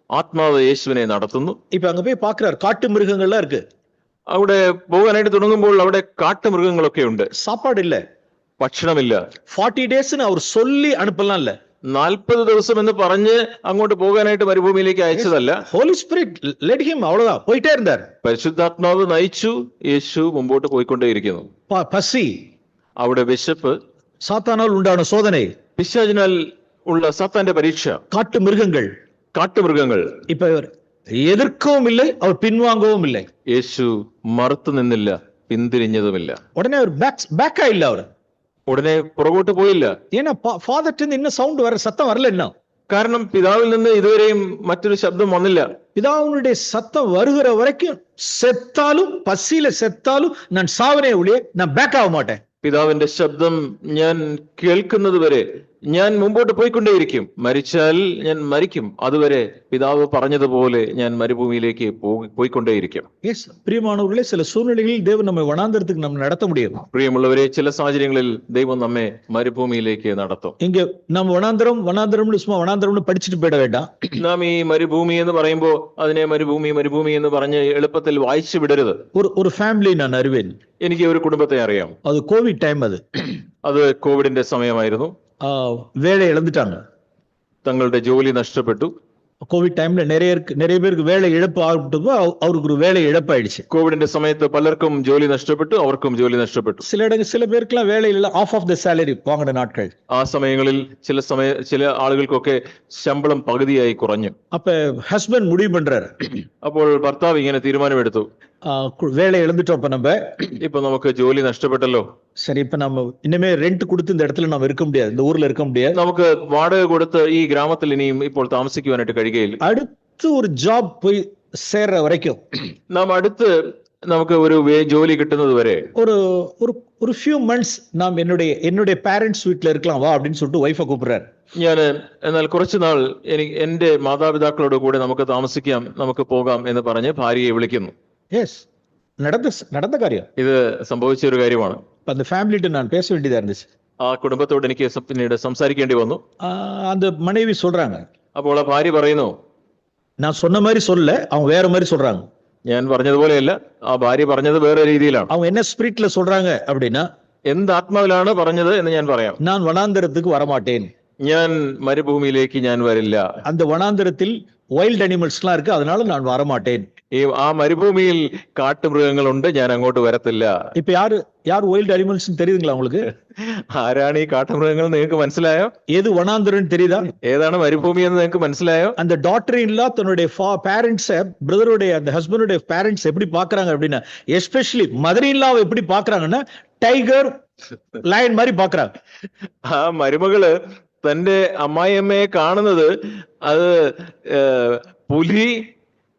ആത്മാവ് യേശുവിനെ നടത്തുന്നു. இப்ப அங்க போய் பாக்குறார், காட்டு மிருகங்கள்லாம் இருக்கு. അവിടെ പോകാനായിട്ട് തുടങ്ങുമ്പോൾ അവിടെ കാട്ടുമൃഗങ്ങളൊക്കെ ഉണ്ട്. சாப்பாடு இல்ல, ഭക്ഷണമില്ല. 40 days அவர் சொல்லி அனுப்பலாம் இல்ல. 40 ദിവസം എന്ന് പറഞ്ഞ് അങ്ങോട്ട് പോകാനായിട്ട് മരുഭൂമിയിലേക്ക് അയച്ചതല്ല. ഹോളി സ്പിരിറ്റ് ലെഡ് ഹിം, അவ்வளவுதான், പോയിട്ടേ இருந்தார். പരിശുദ്ധാത്മാവ് നയിച്ചു. യേശു മുമ്പോട്ട് പോയിക്കൊണ്ടേയിരിക്കുന്നു. പസി, അവിടെ വിശപ്പ്, சாத்தானால் உண்டான சோதனை, പിശാചിനാൽ ഉള്ള സാത്താന്റെ പരീക്ഷ, കാട്ടുമൃഗങ്ങൾ. இப்ப எதிர்க்கவும் இல்லை, அவர் பின்வாங்கவும் இல்லை. യേശു മറുത്തു നിന്നില്ല, പിന്തിരിഞ്ഞതുമില്ല. உடனே அவர் பேக் ஆயில்ல. அவர் ഉടനെ പുറകോട്ട് പോയില്ല. ஏன்னா ஃபாதர்ட்ட இருந்து இன்னும் சவுண்ட் வர, சத்தம் வரல இன்னும். കാരണം പിതാവിൽ നിന്ന് ഇതുവരെയും മറ്റൊരു ശബ്ദം വന്നില്ല. பிதாவுடைய சத்தம் வருகிற வரைக்கும் செத்தாலும், பசியில செத்தாலும் நான் சாவனே ஒழிய நான் பேக் ஆக மாட்டேன். പിതാവിന്റെ ശബ്ദം ഞാൻ കേൾക്കുന്നത് വരെ ഞാൻ മുമ്പോട്ട് പോയിക്കൊണ്ടേയിരിക്കും. മരിച്ചാൽ ഞാൻ മരിക്കും, അതുവരെ പിതാവ് പറഞ്ഞതുപോലെ ഞാൻ മരുഭൂമിയിലേക്ക് പോയിക്കൊണ്ടേയിരിക്കും. പ്രിയമാനവர்களே, சில சூழ்நிலைகளில் தேவன் நம்மை வனாந்தரத்துக்கு நம்ம நடத்த முடியும். പ്രിയമുള്ളവരെ, ചില സാഹചര്യങ്ങളിൽ ദൈവം നമ്മെ മരുഭൂമിയിലേക്ക് നടത്തും. இங்க நம்ம வனாந்தரம்னு சும்மா வனாந்தரம்னு படிச்சுட்டு போயிட வேண்டாம். നാം ഈ മരുഭൂമി എന്ന് പറയുമ്പോൾ അതിനെ മരുഭൂമി എന്ന് പറഞ്ഞ് എളുപ്പത്തിൽ വായിച്ചു വിടരുത്. ഒരു ഫാമിലി நான் அறிவேன். എനിക്ക് ഒരു കുടുംബത്തെ അറിയാം. அது கோவிட் டைம். അത് കോവിഡിന്റെ സമയമായിരുന്നു. வேலை இழந்துட்டாங்க. തങ്ങളുടെ ജോലി നഷ്ടപ്പെട്ടു. கோவிட் டைம்ல நிறைய பேருக்கு வேலை இழப்பு ஆகிட்டப்போ அவருக்கு ஒரு வேலை இழப்பாயிடுச்சு. കോവിഡിന്റെ സമയത്ത് പലർക്കും ജോലി നഷ്ടപ്പെട്ടു, അവർക്കും ജോലി നഷ്ടപ്പെട്ടു. சில பேருக்குலாம் வேலை இல்ல, ஆஃப் த സാലറി வாங்கின நாட்கள். ആ സമയങ്ങളിൽ ചില ആളുകൾക്കൊക്കെ ശമ്പളം പകുതിയായി കുറഞ്ഞു. அப்ப ஹஸ்பண்ட் முடிவு பண்றாரு. അപ്പോൾ ഭർത്താവ് ഇങ്ങനെ തീരുമാനമെടുത്തു, வேலை இழந்துட்டோம், ഇപ്പൊ നമുക്ക് ജോലി നഷ്ടപ്പെട്ടല്ലോ, சரி இப்ப நம்ம இனிமே ரெண்ட் கொடுத்து இந்த இடத்துல நம்ம இருக்க முடியாது, இந்த ஊர்ல இருக்க முடியாது, നമുക്ക് വാടക കൊടുത്ത് ഈ ഗ്രാമത്തിൽ ഇനിയും ഇപ്പോൾ താമസിക്കുവാനായിട്ട് കഴിയുകയില്ല. അടുത്ത് ഒരു ജോബ് പോയി சேர்ற வரைக்கும் നാം അടുത്ത് നമുക്ക് ഒരു ജോലി കിട്ടുന്നത് വരെ ஒரு few months நாம் என்னுடைய பேரண்ட்ஸ் வீட்ல இருக்கலாம் வா அப்படின்னு சொல்லிட்டு வைஃபை கூப்பிடுறாரு. എന്നാൽ കുറച്ചു നാൾ എന്റെ മാതാപിതാക്കളോട് കൂടെ നമുക്ക് താമസിക്കാം, നമുക്ക് പോകാം എന്ന് പറഞ്ഞ് ഭാര്യയെ വിളിക്കുന്നു. നടന്ന കാര്യം, ഇത് സംഭവിച്ച ഒരു കാര്യമാണ്. அந்த ஃபேமிலிட்ட நான் பேச வேண்டியதா இருந்துச்சு. ആ കുടുംബത്തോട് എനിക്ക് പിന്നീട് സംസാരിക്കേണ്ടി വന്നു. அந்த மனைவி சொல்றாங்க, അപ്പോൾ ആ ഭാര്യ പറയുന്നു, நான் சொன்ன மாதிரி சொல்ல, அவங்க வேற மாதிரி சொல்றாங்க. ഞാൻ പറഞ്ഞതുപോലെയല്ല, ആ ഭാര്യ പറഞ്ഞത് വേറെ രീതിയിലാണ്. அவங்க என்ன ஸ்பிரிட்ல சொல்றாங்க அப்படின்னா, എന്ത് ആത്മാവിലാണ് പറഞ്ഞത് എന്ന് ഞാൻ പറയാം. நான் வனாந்தரத்துக்கு வரமாட்டேன், ഞാൻ മരുഭൂമിയിലേക്ക് ഞാൻ വരില്ല, அந்த வனாந்தரத்தில் வைல்ட் அனிமல்ஸ்லாம் இருக்கு, அதனால நான் வரமாட்டேன். ആ മരുഭൂമിയിൽ കാട്ടുമൃഗങ്ങളുണ്ട്, ഞാൻ അങ്ങോട്ട് വരത്തില്ല. ഇപ്പൊ யார் வைல்ட் அனிமல்ஸ் தெரியுதுங்களா உங்களுக்கு? ആരാണ് ഈ കാട്ടുമൃഗങ്ങൾ നിങ്ങൾക്ക് മനസ്സിലായോ? ഏത് വനാന്തരം தெரியுதா? ഏതാണ് മരുഭൂമി എന്ന് നിങ്ങൾക്ക് മനസ്സിലായോ? அந்த டாட்டர் இன் லா தன்னுடைய பேரண்ட்ஸ், பிரதருடைய அந்த ஹஸ்பண்டுடைய பேரண்ட்ஸ் எப்படி பாக்குறாங்க அப்படின்னா, எஸ்பெஷலி மதர் இன் லாவை எப்படி பாக்குறாங்கன்னா, டைகர், லயன் மாதிரி பாக்குறாங்க. ആ മരുമകള് തന്റെ അമ്മായിയമ്മയെ കാണുന്നത് അത് പുലി,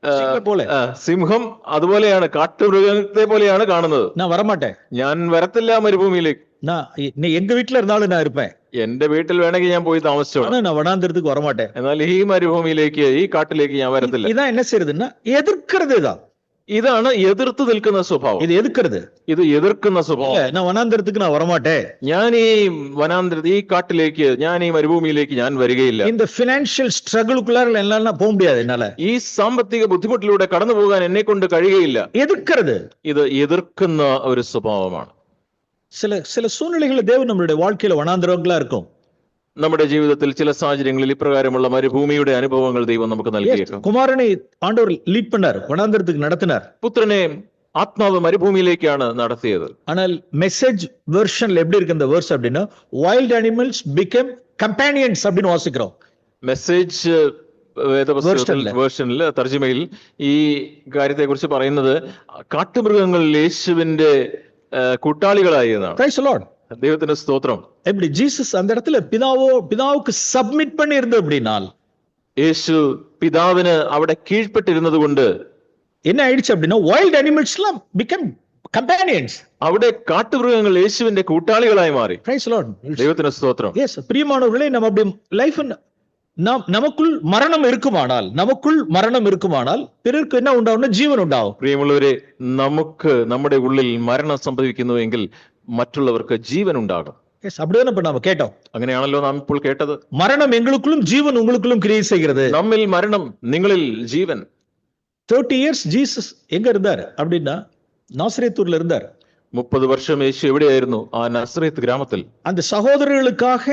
சிங்கம் போல സിംഹം, അതുപോലെയാണ്, കാട്ടുമൃഗത്തെ പോലെയാണ് കാണുന്നത്. நான் வரமாட்டேன், ഞാൻ വരത്തില്ല മരുഭൂമിയിലേക്ക്. நீ எங்க வீட்டுல இருந்தாலும் நான் இருப்பேன், എന്റെ വീട്ടിൽ വേണമെങ്കിൽ ഞാൻ പോയി താമസിച്ചോളാം, ஆனா நான் வனாந்திரத்துக்கு வரமாட்டேன். എന്നാൽ ഈ മരുഭൂമിയിലേക്ക്, ഈ കാട്ടിലേക്ക് ഞാൻ വരത്തില്ല. இதான் என்ன செய்யறதுன்னா எதிர்க்கிறது தான். ഇതാണ് എതിർത്ത് നിൽക്കുന്ന സ്വഭാവം. இது எதிர்க்கிறது. ഇത് എതിർക്കുന്ന സ്വഭാവം. நான் വനാന്തരத்துக்கு நான் வரமாட்டேன், ഞാൻ ഈ വനാന്തരത്തിൽ, ഈ കാട്ടിലേക്ക്, ഞാൻ ഈ മരുഭൂമിയിലേക്ക് ഞാൻ വരികയില്ല. இந்த பினான்சியல் ஸ்ட்ரகிளுக்குள்ளார எல்லாம் போக முடியாது என்னால. ഈ സാമ്പത്തിക ബുദ്ധിമുട്ടിലൂടെ കടന്നു പോകാൻ എന്നെ കൊണ്ട് കഴിയുകയില്ല. எதிர்க்கிறது. ഇത് എതിർക്കുന്ന ഒരു സ്വഭാവമാണ്. சில சூழ்நிலைகள் தேவன் நம்மளுடைய வாழ்க்கையில வனாந்தரங்களா இருக்கும். നമ്മുടെ ജീവിതത്തിൽ ചില സാഹചര്യങ്ങളിൽ ഇപ്രകാരമുള്ള മരുഭൂമിയുടെ അനുഭവങ്ങൾ ദൈവം നമുക്ക് നൽകിയേക്കും. കുമാരനെ ആണ്ടവർ ലീഡ് பண்ணார், വനാന്തരத்துக்கு നടത്തിனார். പുത്രനെ ആത്മാവ് മരുഭൂമിയിലേക്കാണ് നടത്തിയത്. ஆனால் மெசேஜ் வெர்ஷன்ல எப்படி இருக்கு இந்த வேர்ஸ் அப்படின்னா, வைல்ட் அனிமல்ஸ் became companions அப்படின்னு வாசிக்கிறோம். മെസ്സേജ് വേർഷനിൽ, തർജിമയിൽ ഈ കാര്യത്തെ കുറിച്ച് പറയുന്നത് കാട്ടുമൃഗങ്ങൾ യേശുവിന്റെ കൂട്ടാളികളായി എന്നാണ്. Praise the Lord. ദൈവത്തിന്റെ സ്തോത്രം. எப்படி ஜீசஸ் அந்த இடத்துல பிதாவுக்கு சப்மிட் பண்ணி இருந்த அப்படினால், യേശു പിതാവിന് അവിടെ കീഴ്പ്പെട്ടിരുന്നത് കൊണ്ട് என்ன ஆயிடுச்சு அப்படின்னா, வைல்ட் அனிமல்ஸ் எல்லாம் became companions. അവിടെ കാട്ടുമൃഗങ്ങൾ യേശുവിന്റെ കൂട്ടാളികളായി മാറി. Praise the Lord. ദൈവത്തിന്റെ സ്തോത്രം. Yes, பிரியமானவர்களே, நம்ம அப்படி லைஃப் நமக்குள் மரணம் இருக்குமானால் பிறருக்கு என்ன உண்டாகும்? ஜீவன் உண்டாகும். പ്രിയമുള്ളവരെ, നമുക്ക് നമ്മുടെ ഉള്ളിൽ മരണം സംഭവിക്കുന്നുവെങ്കിൽ മറ്റുള്ളവർക്ക് ജീവൻ ഉണ്ടാകും. அப்படிதான் இப்ப நாம கேட்டோம். അങ്ങനെയാണല്ലോ നാം ഇപ്പോൾ കേട്ടത്. மரணம் எங்களுக்குள்ளும் ஜீவன் உங்களுக்குள்ளும் கிரியை செய்கிறது. നമ്മിൽ മരണം, നിങ്ങളിൽ ജീവൻ. 30 years ஜீசஸ் எங்க இருந்தார் அப்படின்னா, நாசரேத்தூர்ல இருந்தார். 30 വർഷം യേശു എവിടെയായിരുന്നു? ആ നസ്രേത്ത് ഗ്രാമത്തിൽ. அந்த சகோதரர்களுக்காக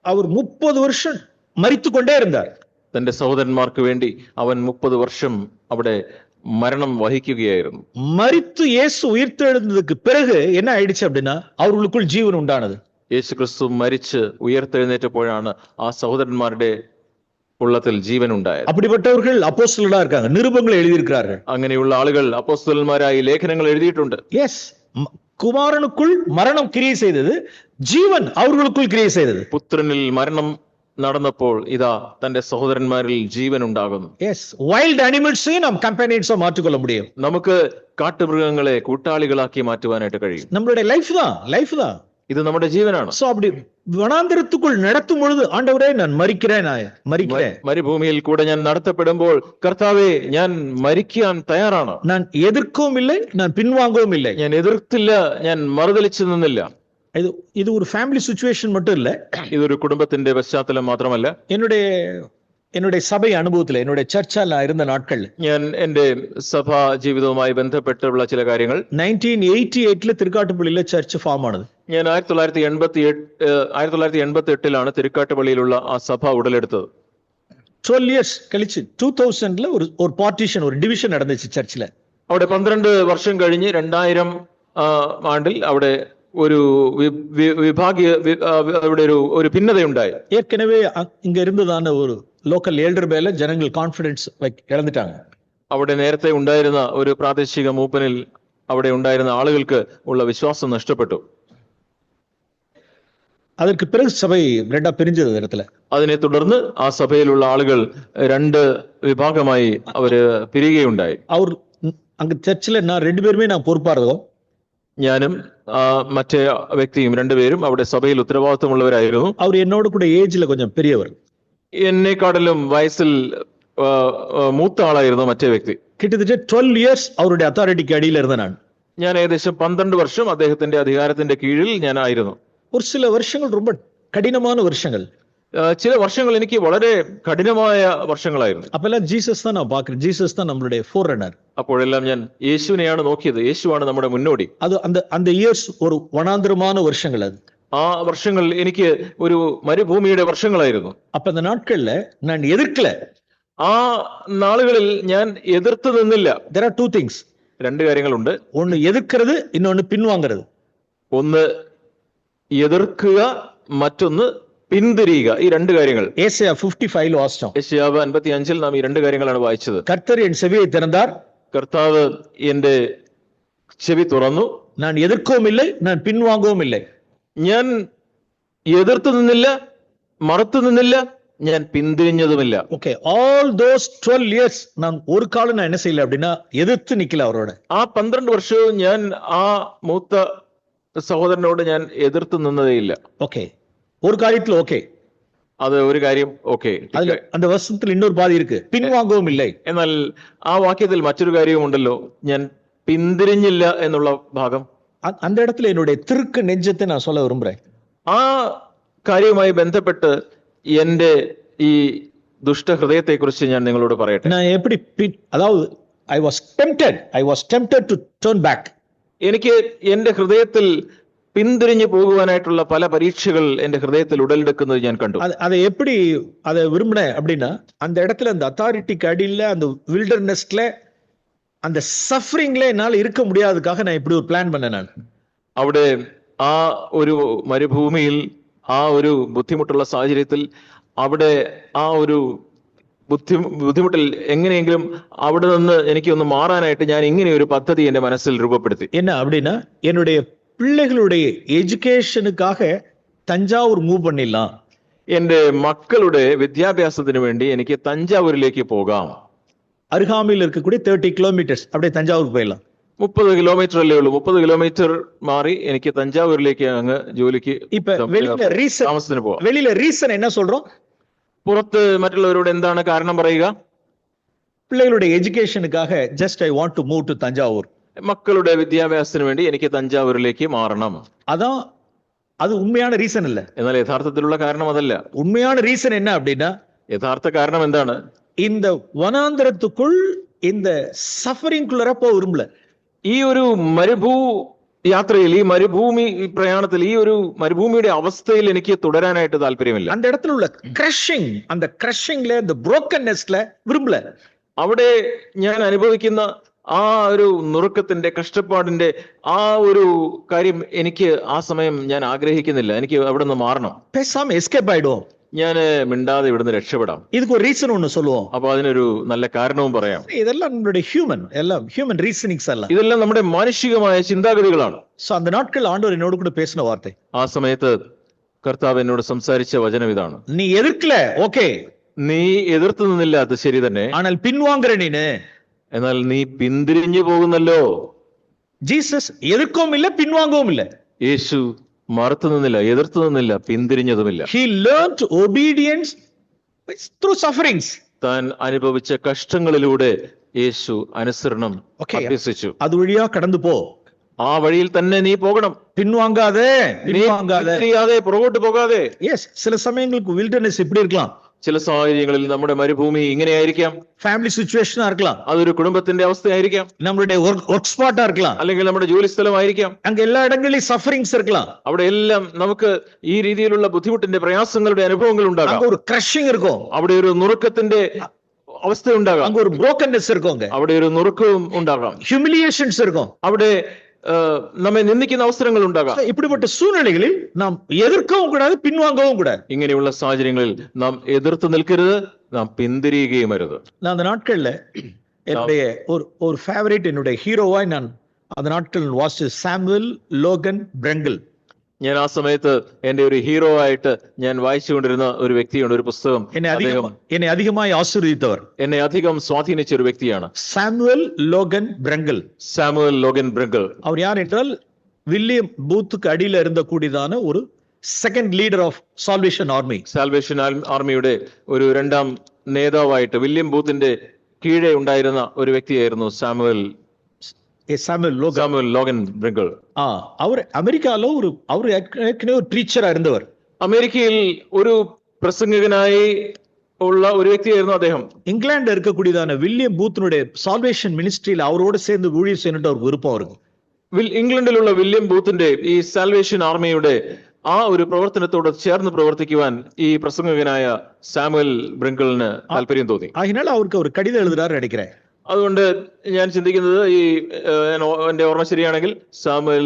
அவர் 30 வருஷம் മരിച്ചു കൊണ്ടേ இருந்தார். തന്റെ സഹോദരന്മാർക്ക് വേണ്ടി അവൻ 30 വർഷം അവിടെ മരണം വഹിക്കുകയായിരുന്നു. മരിച്ചു യേശു ഉയർത്തെഴുന്നதுக்கு பிறகு என்ன ஆயிடுச்சு அப்படின்னா, அவர்களுக்குள் ஜீவன் உண்டானது. യേശു ക്രിസ്തു മരിച്ച് ഉയർത്തെഴുന്നേറ്റപ്പോഴാണ് ആ സഹോദരന്മാരുടെ ഉള്ളത്തിൽ ജീവൻ ഉണ്ടായത്. அப்படிப்பட்டவர்கள் அப்போஸ்தலர்களா இருக்காங்க, நிருபங்களை எழுதியிருக்கிறார்கள். അങ്ങനെയുള്ള ആളുകൾ അപ്പോസ്തലന്മാരായി ലേഖനങ്ങൾ എഴുതിയിട്ടുണ്ട്. எஸ், குமாரனுக்குள் மரணம் கிரியை செய்தது, ஜீவன் அவர்களுக்குள் கிரியை செய்தது. പുത്രനിൽ മരണം നടന്നപ്പോൾ ഇതാ തന്റെ സഹോദരന്മാരിൽ ജീവൻ ഉണ്ടാകുന്നു. எஸ், வைல்ட் அனிமல்ஸையும் நாம் கம்பெனியன்ஸா மாற்றிக்கொள்ள முடியும். നമുക്ക് കാട്ടുമൃഗങ്ങളെ കൂട്ടാളികളാക്കി മാറ്റുവാനായിട്ട് കഴിയും. நம்மளுடைய லைஃப் தான் ഇത് നമ്മുടെ ജീവനാണ്. சோ அப்படி வனாந்தரத்துக்குள் நடத்தும் பொழுது, ஆண்டவரே நான் மரிக்கிறேன். മരുഭൂമിയിൽ കൂടെ ഞാൻ നടത്തപ്പെടുമ്പോൾ, കർത്താവേ ഞാൻ മരിക്കാൻ തയ്യാറാണ്. நான் எதிர்க்கவும் இல்லை, நான் பின்வாங்கவும் இல்லை. ഞാൻ എതിർത്തില്ല, ഞാൻ മറുതലിച്ചു നിന്നില്ല. இது ஒரு ஃபேமிலி சிச்சுவேஷன் மட்டும் இல்ல, ഇതൊരു കുടുംബത്തിന്റെ പശ്ചാത്തലം മാത്രമല്ല. என்னுடைய சபை அனுபவத்துல, என்னுடைய சர்ச்ல நான் இருந்த நாட்கள், ഞാൻ എന്റെ സഭാ ജീവിതവുമായി ബന്ധപ്പെട്ടുള്ള ചില കാര്യങ്ങൾ. 1988 തിരുക്കാട്ടുപള്ളിയിലെ ചർച്ച് ഫോം ആണത്. ഞാൻ 1988 തിരുക്കാട്ടുപള്ളിയിലുള്ള ആ സഭ ഉടലെടുത്തത്. 12 years கழிச்சு 2000 ஒரு பார்ட்டிஷன், ஒரு டிவிஷன் நடந்துச்சு சர்ச்சில். അവിടെ 12 വർഷം കഴിഞ്ഞ് 2000 ആണ്ടിൽ അവിടെ ഒരു അവിടെ ഒരു ഭിന്നതയുണ്ടായി. ஏற்கனவே இங்க இருந்ததான ஒரு லோக்கல் எல்டர் மேல ஜனங்கள் கான்ஃபிடன்ஸ் இழந்துட்டாங்க. അവിടെ നേരത്തെ ഉണ്ടായിരുന്ന ഒരു പ്രാദേശിക മൂപ്പനിൽ അവിടെ ഉണ്ടായിരുന്ന ആളുകൾക്ക് ഉള്ള വിശ്വാസം നഷ്ടപ്പെട്ടു. அதற்கு பிறகு சபை ரெண்டா பிரிஞ்சது இடத்துல. അതിനെ തുടർന്ന് ആ സഭയിലുള്ള ആളുകൾ 2 വിഭാഗമായി അവര് പിരിയുകയുണ്ടായി. അവർ அங்க சர்ச்சில் நான் 2 பேருமே நான் பொறுப்பா இருந்தோம். ഞാനും മറ്റേ വ്യക്തിയും 2 പേരും അവിടെ സഭയിൽ ഉത്തരവാദിത്തമുള്ളവരായിരുന്നു. അവർ എന്നോട് കൂടെ ഏജിൽ கொஞ்சம் பெரியவர். എന്നെക്കാട്ടിലും വയസ്സിൽ മൂത്ത ആളായിരുന്നു മറ്റേ വ്യക്തി. கிட்டத்தட்ட 12 years அவருடைய அத்தாரிட்டிக்கு அடியில இருந்த ഞാൻ ഏകദേശം 12 വർഷം അദ്ദേഹത്തിന്റെ അധികാരത്തിന്റെ കീഴിൽ ഞാനായിരുന്നു. ஒரு சில வருஷங்கள் ரொம்ப கடினமான வருஷங்கள். ചില വർഷങ്ങൾ എനിക്ക് വളരെ കഠിനമായ വർഷങ്ങളായിരുന്നു. அப்பெல்லாம் ஜீசஸ் தான் நான் பார்க்கிறேன். ஜீசஸ் தான் நம்மளுடைய ஃபோர்ரன்னர். അപ്പോഴെല്ലാം ഞാൻ യേശുവിനെയാണ് നോക്കിയത്. യേശുവാണ് നമ്മുടെ മുന്നോടി. அது அந்த இயர்ஸ் ஒரு வனாந்திரமான வருஷங்கள். அது ആ വർഷങ്ങൾ എനിക്ക് ഒരു മരുഭൂമിയുടെ വർഷങ്ങളായിരുന്നു. அப்ப அந்த நாட்கள்ல நான் எதிர்க்கல. ആ നാളുകളിൽ ഞാൻ എതിർത്ത് നിന്നില്ല. There are two things. 2 കാര്യങ്ങളുണ്ട്. ഒന്ന് എതിർക്കുന്നത്, ഇന്നൊന്ന് പിൻവാങ്ങുന്നത്. ഒന്ന് എതിർക്കുക, മറ്റൊന്ന് പിന്തിരിയുക. ഈ 2 കാര്യങ്ങൾ ஏசாயா 55 വാസിച്ചோம். യെശയ്യാവ് 55 നാം ഈ 2 കാര്യങ്ങളാണ് വായിച്ചത്. கர்த்தர் என் செவியை திறந்தார், കർത്താവ് എന്റെ ചെവി തുറന്നു, நான் எதிர்க்கவும் இல்லை, நான் பின்வாங்கவும் இல்லை. ഞാൻ എതിർത്തു നിന്നില്ല, മറുത്തു നിന്നില്ല, ഞാൻ പിന്തിരിഞ്ഞതുമില്ല. ஓகே, ஆல் தோஸ் 12 இயர்ஸ் நான் ஒரு காலம் நான் என்ன செய்யல அப்படின்னா எதிர்த்து நிக்கல அவரோட. ആ 12 വർഷവും ഞാൻ ആ മൂത്ത സഹോദരനോട് ഞാൻ എതിർത്ത് നിന്നതേയില്ല. ஓகே, ஒரு காரியத்துல ஓகே, അത് ഒരു കാര്യം ഓക്കെ. அதுல அந்த வசனத்துல இன்னொரு பாதி இருக்கு, பின்வாங்கவும் இல்லை. എന്നാൽ ആ വാക്യത്തിൽ മറ്റൊരു കാര്യവുമുണ്ടല്ലോ, ഞാൻ പിന്തിരിഞ്ഞില്ല എന്നുള്ള ഭാഗം. அந்த இடத்துல என்னுடைய திருக்கு நெஞ்சத்தை நான் சொல்ல விரும்புறேன். ആ കാര്യവുമായി ബന്ധപ്പെട്ട് എന്റെ ഈ ദുഷ്ടഹൃദയത്തെ കുറിച്ച് ഞാൻ നിങ്ങളോട് പറയട്ടെ. நான் எப்படி அதாவது I was tempted to turn back. എനിക്ക് എന്റെ ഹൃദയത്തിൽ പിന്തിരിഞ്ഞു പോകുവാനായിട്ടുള്ള പല പരീക്ഷകൾ എന്റെ ഹൃദയത്തിൽ ഉടലെടുക്കുന്നത് ഞാൻ കണ്ടു. அதை எப்படி அதை விரும்பினேன் அப்படின்னா அந்த இடத்துல அந்த அத்தாரிட்டிக்கு அடியில அந்த வில்டர்னஸ்ல அந்த சஃபரிங்ல என்னால இருக்க முடியாததுக்காக நான் இப்படி ஒரு பிளான் பண்ணேன். நான் അവിടെ ആ ഒരു മരുഭൂമിയിൽ, ആ ഒരു ബുദ്ധിമുട്ടുള്ള സാഹചര്യത്തിൽ, അവിടെ ആ ഒരു ബുദ്ധിമുട്ടിൽ എങ്ങനെയെങ്കിലും അവിടെ നിന്ന് എനിക്ക് ഒന്ന് മാറാനായിട്ട് ഞാൻ ഇങ്ങനെ ഒരു പദ്ധതി എന്റെ മനസ്സിൽ രൂപപ്പെടുത്തി. என்ன அப்படின்னா என்னுடைய பிள்ளைகளுடைய எஜுகேஷனுக்காக தஞ்சாவூர் மூவ் பண்ணிடலாம். എന്റെ മക്കളുടെ വിദ്യാഭ്യാസത്തിന് വേണ്ടി എനിക്ക് തഞ്ചാവൂരിലേക്ക് പോകാം. அருகாமையில் இருக்கக்கூடிய 30 கிலோமீட்டர்ஸ் அப்படியே தஞ்சாவூர் போயிடலாம். 30 കിലോമീറ്റർ അല്ലേ ഉള്ളൂ. 30 കിലോമീറ്റർ മാറി എനിക്ക് തഞ്ചാവൂരിലേക്ക് അങ്ങ് ജോലിക്ക് താമസത്തിന് പോവാം. வெளியில ரீசன் என்ன சொல்றோம்? പുറത്ത് മറ്റുള്ളവരോട് എന്താണ് കാരണം പറയുക? பிள்ளைகளுடைய எஜுகேஷனுக்காக just I want to move to Thanjavur. മക്കളുടെ വിദ്യാഭ്യാസത്തിന് വേണ്ടി എനിക്ക് തഞ്ചാവൂരിലേക്ക് മാറണം. அதான் அது உண்மையான ரீசன் இல்ல. എന്നാൽ യഥാർത്ഥത്തിലുള്ള കാരണം അതല്ല. உண்மையான ரீசன் என்ன அப்படின்னா, യഥാർത്ഥ കാരണം എന്താണ്? இந்த வனாந்தரத்துக்குள் இந்த சஃபரிங்குள்ளர போ விரும்பல. ഈ ഒരു യാത്രയിൽ, ഈ മരുഭൂമി പ്രയാണത്തിൽ, ഈ ഒരു മരുഭൂമിയുടെ അവസ്ഥയിൽ എനിക്ക് തുടരാനായിട്ട് താല്പര്യമില്ല. அந்த இடத்துல உள்ள கிரஷிங், அந்த கிரஷிங்ல இந்த ബ്രോക്കൻനെസ്ல விரும்பல. അവിടെ ഞാൻ അനുഭവിക്കുന്ന ആ ഒരു നുറുക്കത്തിന്റെ, കഷ്ടപ്പാടിന്റെ ആ ഒരു കാര്യം എനിക്ക് ആ സമയം ഞാൻ ആഗ്രഹിക്കുന്നില്ല. എനിക്ക് അവിടെ നിന്ന് മാറണം. பேசாம எஸ்கேப் ஆயிடும். ഞാൻ മിണ്ടാതെ ഇവിടുന്ന് രക്ഷപ്പെടാം. இதுக்கு ஒரு ரீசன் ஒன்னு சொல்லுவோம். അപ്പൊ അതിനൊരു നല്ല കാരണവും പറയാം. இதெல்லாம் நம்மளுடைய ஹியூமன் ரீசனிங்ஸ் எல்லாம். ഇതെല്ലാം നമ്മുടെ മാനുഷികമായ ചിന്താഗതികളാണ്. சோ அந்த நாட்கள் ஆண்டவர் என்னோடு கூட பேசின வார்த்தை. ആ സമയത്ത് കർത്താവ് എന്നോട് സംസാരിച്ച വചനം ഇതാണ്. നീ എതിർക്കല, ഓക്കേ, നീ എതിർത്തു നിന്നില്ല, അത് ശരി തന്നെ. ஆனால் பின்வாங்குற நீனு, എന്നാൽ നീ പിന്തിരിഞ്ഞു പോകുന്നല്ലോ. ജീസസ് എതിർക്കവും ഇല്ല, പിൻവാങ്ങവും ഇല്ല. യേശു മറുത്തു നിന്നില്ല, എതിർത്തു നിന്നില്ല, പിന്തിരിഞ്ഞതുമില്ല. He learned obedience through sufferings. താൻ അനുഭവിച്ച കഷ്ടങ്ങളിലൂടെ യേശു അനുസരണം അഭ്യസിച്ചു. അതുവഴിയാ കടന്നു പോ, ആ വഴിയിൽ തന്നെ നീ പോകണം. പിൻവാങ്ങാതെ, പുറകോട്ട് പോകാതെ. യെസ്, ചില സമയങ്ങൾക്ക് വിൽഡർനെസ് இப்படி இருக்கலாம். ചില സാഹചര്യങ്ങളിൽ നമ്മുടെ മരുഭൂമി ഇങ്ങനെയായിരിക്കാം. ഫാമിലി സിറ്റുവേഷൻ ആയിരിക്കാം, അതൊരു കുടുംബത്തിന്റെ അവസ്ഥയായിരിക്കാം, നമ്മുടെ വർക്ക് സ്പോട്ട് ആയിരിക്കാം, അല്ലെങ്കിൽ നമ്മുടെ ജോലി സ്ഥലമായിരിക്കാം. അങ്ക എല്ലാ ഇടങ്ങളിലും സഫറിങ്സ് இருக்கலாம். അവിടെ എല്ലാം നമുക്ക് ഈ രീതിയിലുള്ള ബുദ്ധിമുട്ടിന്റെ, പ്രയാസങ്ങളുടെ അനുഭവങ്ങൾ ഉണ്ടാകാം. ഒരു ക്രഷിംഗ് இருக்கும், അവിടെ ഒരു നുറുക്കത്തിന്റെ അവസ്ഥ ഉണ്ടാകാം. അങ്ക ഒരു ബ്രോക്കൻനെസ് இருக்கும், അവിടെ ഒരു നുറുക്കവും ഉണ്ടാകാം. ഹ്യൂമിലിയേഷൻസ് இருக்கும், അവിടെ നമ്മെ നിന്ദിക്കുന്ന അവസരങ്ങൾ ഉണ്ടാകാം. இப்படிப்பட்ட சூழ்நிலைகளில் நாம் எதிர்க்கவும் கூடாது, பின்வாங்கவும் கூடாது. ഇങ്ങനെയുള്ള സാഹചര്യങ്ങളിൽ നാം എതിർത്ത് നിൽക്കരുത്, നാം പിന്തിരിയുകയും അരുത്. நான் அந்த நாட்கள்ல என்னுடைய ஒரு ஃபேவரட், என்னுடைய ஹீரோவாய் நான் அந்த நாட்கள் வாசிச்ச சாமுவேல் லோகன் பிரங்கல். ഞാൻ ആ സമയത്ത് എന്റെ ഒരു ഹീറോ ആയിട്ട് ഞാൻ വായിച്ചുകൊണ്ടിരുന്ന ഒരു വ്യക്തിയുണ്ട്, ഒരു പുസ്തകം. എന്നെ അധികമായി ആശീർവദിച്ചവർ, എന്നെ അധികം സ്വാധീനിച്ച ഒരു വ്യക്തിയാണ് Samuel Logan Brengle. Samuel Logan Brengle. அவர் யார் என்றால் வில்லியம் பூத்துக்கு அடியில இருந்த கூடியதான ஒரு second leader of Salvation Army. Salvation ആർമിയുടെ ഒരു രണ്ടാം നേതാവായിട്ട് വില്യം ബൂത്തിന്റെ കീഴെ ഉണ്ടായിരുന്ന ഒരു വ്യക്തിയായിരുന്നു സാമുവൽ ലോഗൻ ബ്രിങ്കൽ. அவர் அமெரிக்கால அவர் ஏற்கனவே ஒரு பிரீச்சரா இருந்தவர். അമേരിക്കയിൽ ഒരു പ്രസംഗകനായി ഉള്ള ഒരു വ്യക്തിയായിരുന്നു അദ്ദേഹം. இங்கிலாந்துல இருக்கக்கூடியதான வில்லியம் பூத்தினுடைய சால்வேஷன் மினிஸ்ட்ரியில அவரோட சேர்ந்து ஊழியம் செய்யணும்னு அவருக்கு விருப்பம் இருக்கு. ഇംഗ്ലണ്ടിലുള്ള വില്യം ബൂത്തിന്റെ ഈ സാൽവേഷൻ ആർമിയുടെ ആ ഒരു പ്രവർത്തനത്തോട് ചേർന്ന് പ്രവർത്തിക്കുവാൻ ഈ പ്രസംഗകനായ സാമുവൽ ബ്രിങ്കലിന് താല്പര്യം തോന്നി. അതിനാൽ അവർക്ക് ഒരു കടിതം എഴുതാറ് നിனைக்கிறேன். അതുകൊണ്ട് ഞാൻ ചിന്തിക്കുന്നത്, ഈ എന്റെ ഓർമ്മ ശരിയാണെങ്കിൽ സാമുവൽ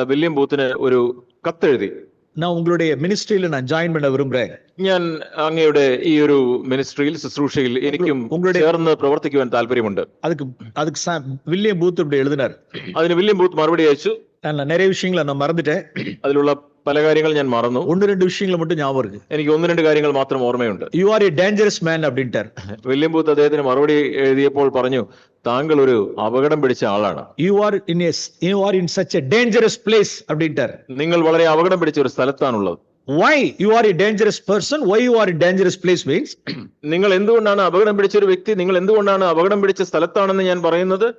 വില്യം ബൂത്തിന് ഒരു കത്തെഴുതി, நான் உங்களுடைய மினிஸ்ட்ரியில நான் ஜாயின் பண்ண விரும்புறேன், ഞാൻ അങ്ങയുടെ ഈ ഒരു മിനിസ്ട്രിയിൽ, ശുശ്രൂഷയിൽ എനിക്കും ചേർന്ന് പ്രവർത്തിക്കുവാൻ താല്പര്യമുണ്ട്. அதுக்கு വില്യം ബൂത്ത് இப்படி எழுதினார். അതിന് വില്യം ബൂത്ത് മറുപടി അയച്ചു. நான் நிறைய விஷயங்களை நான் மறந்துட்டேன். അതിലുള്ള പല കാര്യങ്ങൾ ഞാൻ മറന്നു. ஒன்னு ரெண்டு விஷயங்களை மட்டும் ஞாபகம் இருக்கு. എനിക്ക് ഒന്ന് രണ്ട് കാര്യങ്ങൾ മാത്രം ഓർമ്മയുണ്ട്. You are a dangerous man அப்படின்ட்டார். വില്യം ബൂത്ത് അദ്ദേഹത്തിന് മറുപടി എഴുതിയപ്പോൾ പറഞ്ഞു, താങ്കൾ ഒരു അപകടം പിടിച്ച ആളാണ്. You are in such A dangerous place அப்படின்ட்டார். നിങ്ങൾ വളരെ അപകടം പിടിച്ച ഒരു സ്ഥലത്താണുള്ളത്. Why you are a dangerous person? Why you are in dangerous place means നിങ്ങൾ എന്തുകൊണ്ടാണ് അപകടം പിടിച്ച ഒരു വ്യക്തി, നിങ്ങൾ എന്തുകൊണ്ടാണ് അപകടം പിടിച്ച സ്ഥലത്താണെന്ന് ഞാൻ പറയുന്നത്,